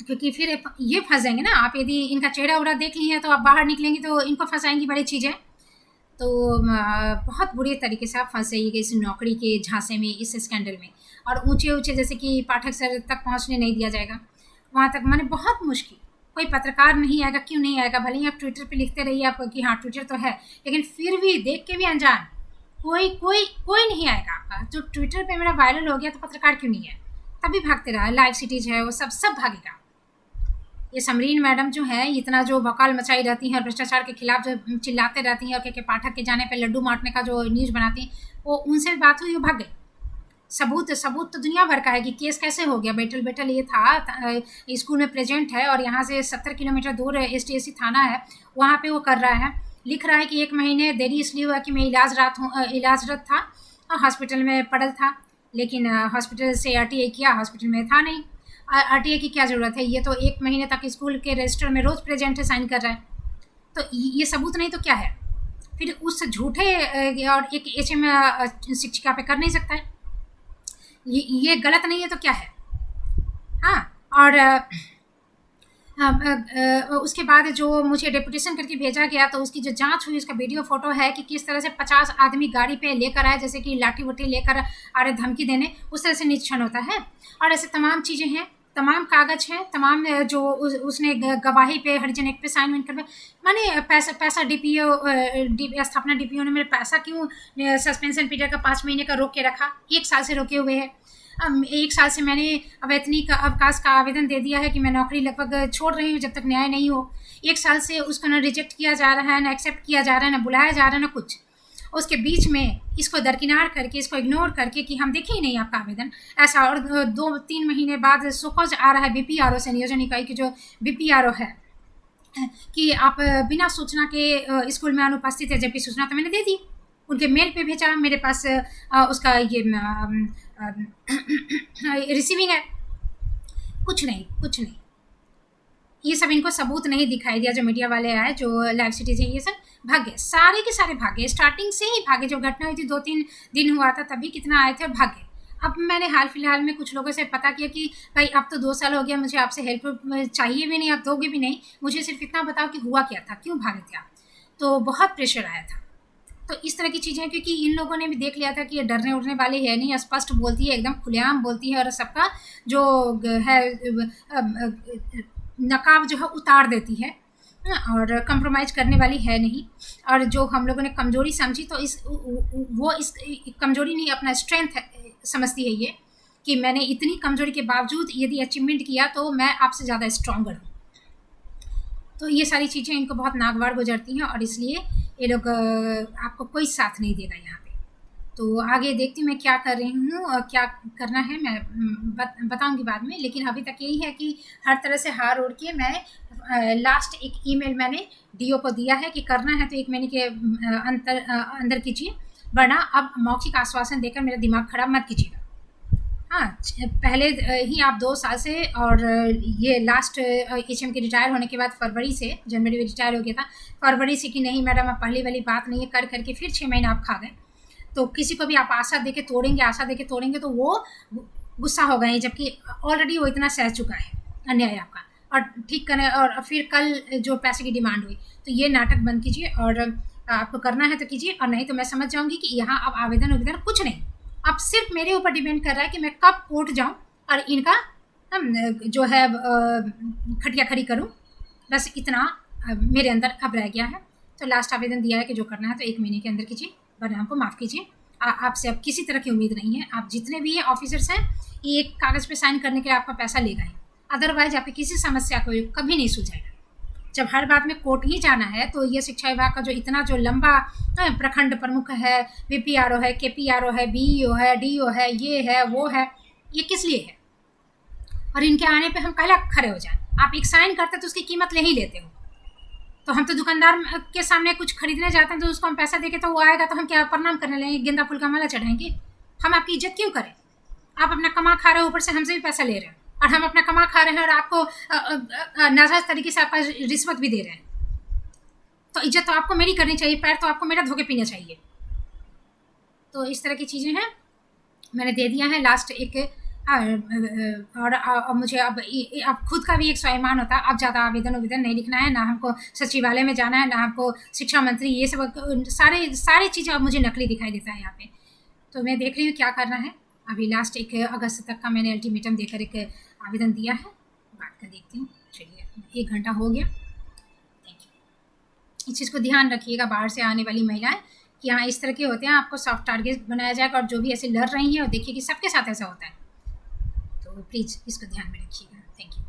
A: क्योंकि फिर ये फंस जाएंगे ना, आप यदि इनका चेहरा उड़ा देख ली है तो आप बाहर निकलेंगी तो इनको फंसाएंगी बड़ी चीज़ें। तो बहुत बुरी तरीके से आप फंस जाइएगा इस नौकरी के झांसे में, इस स्कैंडल में। और ऊंचे ऊंचे जैसे कि पाठक सर तक पहुंचने नहीं दिया जाएगा, वहाँ तक माने बहुत मुश्किल। कोई पत्रकार नहीं आएगा, क्यों नहीं आएगा? भले ही आप ट्विटर पे लिखते रहिए आपको कि हाँ ट्विटर तो है, लेकिन फिर भी देख के भी अनजान कोई कोई कोई नहीं आएगा आपका। जो ट्विटर पे मेरा वायरल हो गया तो पत्रकार क्यों नहीं है, तभी भागते रहा। लाइव सिटीज़ है वो सब भागेगा। ये समरीन मैडम जो है इतना जो बवाल मचाई रहती हैं और भ्रष्टाचार के खिलाफ जो चिल्लाते रहती हैं और के पाठक के जाने पे लड्डू मारने का जो न्यूज़ बनाती हैं, वो उनसे बात हुई, वो भाग गई। सबूत तो दुनिया भर का है कि केस कैसे हो गया। बैठल ये था स्कूल में प्रेजेंट है और यहाँ से 70 किलोमीटर दूर STSC थाना है, वहाँ पे वो कर रहा है, लिख रहा है कि 1 महीने देरी इसलिए हुआ कि मैं इलाजरत था और हॉस्पिटल में पड़ल था, लेकिन हॉस्पिटल से RTI किया, हॉस्पिटल में था नहीं। RTI की क्या ज़रूरत है, ये तो 1 महीने तक स्कूल के रजिस्टर में रोज़ प्रेजेंट है, साइन कर रहा है। तो ये सबूत नहीं तो क्या है? फिर उस झूठे और एक HM शिक्षिका पे कर नहीं सकता है। ये गलत नहीं है तो क्या है? हाँ, और उसके बाद जो मुझे डेपुटेशन करके भेजा गया तो उसकी जो जांच हुई, उसका वीडियो फोटो है कि किस तरह से 50 आदमी गाड़ी पे लेकर आए, जैसे कि लाठी वठी लेकर आ रहे धमकी देने, उस तरह से निरीक्षण होता है। और ऐसे तमाम चीज़ें हैं, तमाम कागज हैं, तमाम जो उसने गवाही पे हरिजन एक्ट पे साइन वाइन करवाए। माने पैसा DPO स्थापना DPO ने मेरे पैसा क्यों सस्पेंशन पीरियड का 5 महीने का रोक के रखा, 1 साल से रोके हुए है। 1 साल से मैंने अवैतनिक अवकाश का आवेदन दे दिया है कि मैं नौकरी लगभग छोड़ रही हूँ जब तक न्याय नहीं हो। 1 साल से उसको ना रिजेक्ट किया जा रहा है, ना एक्सेप्ट किया जा रहा है, ना बुलाया जा रहा है, ना कुछ। उसके बीच में इसको दरकिनार करके, इसको इग्नोर करके कि हम देखें ही नहीं आपका आवेदन, ऐसा। और 2-3 महीने बाद सुकोज आ रहा है BPRO से, नियोजन इकाई की जो BPRO है, कि आप बिना सूचना के स्कूल में अनुपस्थित है, जबकि सूचना तो मैंने दे दी, उनके मेल पे भेजा, मेरे पास उसका ये रिसीविंग है। कुछ नहीं, ये सब इनको सबूत नहीं दिखाई दिया। जो मीडिया वाले आए, जो लाइव सिटीज़ है, ये सब भाग गए, सारे के सारे भाग गए, स्टार्टिंग से ही भागे। जब घटना हुई थी 2-3 दिन हुआ था तभी कितना आए थे और भाग गए। अब मैंने हाल फिलहाल में कुछ लोगों से पता किया कि भाई अब तो 2 साल हो गया, मुझे आपसे हेल्प चाहिए भी नहीं, आप दोगे भी नहीं, मुझे सिर्फ इतना बताओ कि हुआ क्या था, क्यों भागे थे आप। तो बहुत प्रेशर आया था। तो इस तरह की चीज़ें, क्योंकि इन लोगों ने भी देख लिया था कि ये डरने उड़ने वाली है नहीं, स्पष्ट बोलती है, एकदम खुलेआम बोलती है और सबका जो है नकाब जो है उतार देती है और कंप्रोमाइज़ करने वाली है नहीं। और जो हम लोगों ने कमज़ोरी समझी तो इस कमज़ोरी नहीं, अपना स्ट्रेंथ समझती है ये, कि मैंने इतनी कमज़ोरी के बावजूद यदि अचीवमेंट किया तो मैं आपसे ज़्यादा स्ट्रॉन्गर हूँ। तो ये सारी चीज़ें इनको बहुत नागवार गुजरती हैं और इसलिए ये लोग आपको कोई साथ नहीं देगा यहाँ पे। तो आगे देखती हूँ मैं क्या कर रही हूँ और क्या करना है, मैं बताऊँगी बाद में। लेकिन अभी तक यही है कि हर तरह से हार ओढ़ के मैं लास्ट एक ईमेल मैंने डीओ को दिया है कि करना है तो 1 महीने के अंदर कीजिए, वरना अब मौखिक आश्वासन देकर मेरा दिमाग खराब मत कीजिएगा। हाँ, पहले ही आप 2 साल से और ये लास्ट एचएम के रिटायर होने के बाद फरवरी से, जनवरी में रिटायर हो गया था, फरवरी से कि नहीं मैडम अब पहले वाली बात नहीं है, कर करके फिर 6 महीने आप खा गए। तो किसी को भी आप आशा देके तोड़ेंगे तो वो गुस्सा हो गए, जबकि ऑलरेडी वो इतना सह चुका है अन्याय आपका, और ठीक करने और फिर कल जो पैसे की डिमांड हुई। तो ये नाटक बंद कीजिए और आपको करना है तो कीजिए, और नहीं तो मैं समझ जाऊँगी कि यहाँ अब आवेदन कुछ नहीं, अब सिर्फ मेरे ऊपर डिपेंड कर रहा है कि मैं कब कोर्ट जाऊँ और इनका जो है खटिया खड़ी करूँ। बस इतना मेरे अंदर अब रह गया है। तो लास्ट आवेदन दिया है कि जो करना है तो 1 महीने के अंदर कीजिए, वरना हमको माफ़ कीजिए। आपसे अब किसी तरह की उम्मीद नहीं है। आप जितने भी ऑफिसर्स हैं, ये एक कागज़ पे साइन करने के लिए आपका पैसा लेगा ही, अदरवाइज आपकी किसी समस्या को कभी नहीं सुलझाएगा। जब हर बात में कोर्ट ही जाना है तो ये शिक्षा विभाग का जो इतना जो लंबा प्रखंड प्रमुख है, वीपीआरओ है, केपीआरओ है, बीईओ है, डीओ है, ये है वो है, ये किस लिए है? और इनके आने पे हम कहला खड़े हो जाए। आप एक साइन करते तो उसकी कीमत ले ही लेते हो। तो हम तो दुकानदार के सामने कुछ खरीदने जाते हैं तो उसको हम पैसा देके तो वो आएगा तो हम क्या प्रणाम करने लगेंगे, गेंदा फूल का माला चढ़ाएंगे? हम आपकी इज्जत क्यों करें? आप अपना कमा खा रहे हो, ऊपर से हमसे भी पैसा ले रहे हैं, और हम अपना कमा खा रहे हैं और आपको नाजायज़ तरीके से आपका रिश्वत भी दे रहे हैं। तो इज्जत तो आपको मेरी करनी चाहिए, पैर तो आपको मेरा धोके पीना चाहिए। तो इस तरह की चीज़ें हैं, मैंने दे दिया है लास्ट एक और मुझे अब खुद का भी एक स्वाभिमान होता है। अब ज़्यादा आवेदन नहीं लिखना है, ना हमको सचिवालय में जाना है, ना हमको शिक्षा मंत्री, ये सब सारी चीज़ें अब मुझे नकली दिखाई देता है यहाँ पे। तो मैं देख रही हूँ क्या करना है। अभी लास्ट 1 अगस्त तक का मैंने अल्टीमेटम देकर एक आवेदन दिया है, बात कर देखती हूँ। चलिए 1 घंटा हो गया। Thank you. इस चीज़ को ध्यान रखिएगा, बाहर से आने वाली महिलाएं, कि हाँ इस तरह के होते हैं, आपको सॉफ्ट टारगेट बनाया जाएगा, और जो भी ऐसे लड़ रही हैं और देखिए कि सबके साथ ऐसा होता है। तो प्लीज़ इसको ध्यान में रखिएगा। Thank you.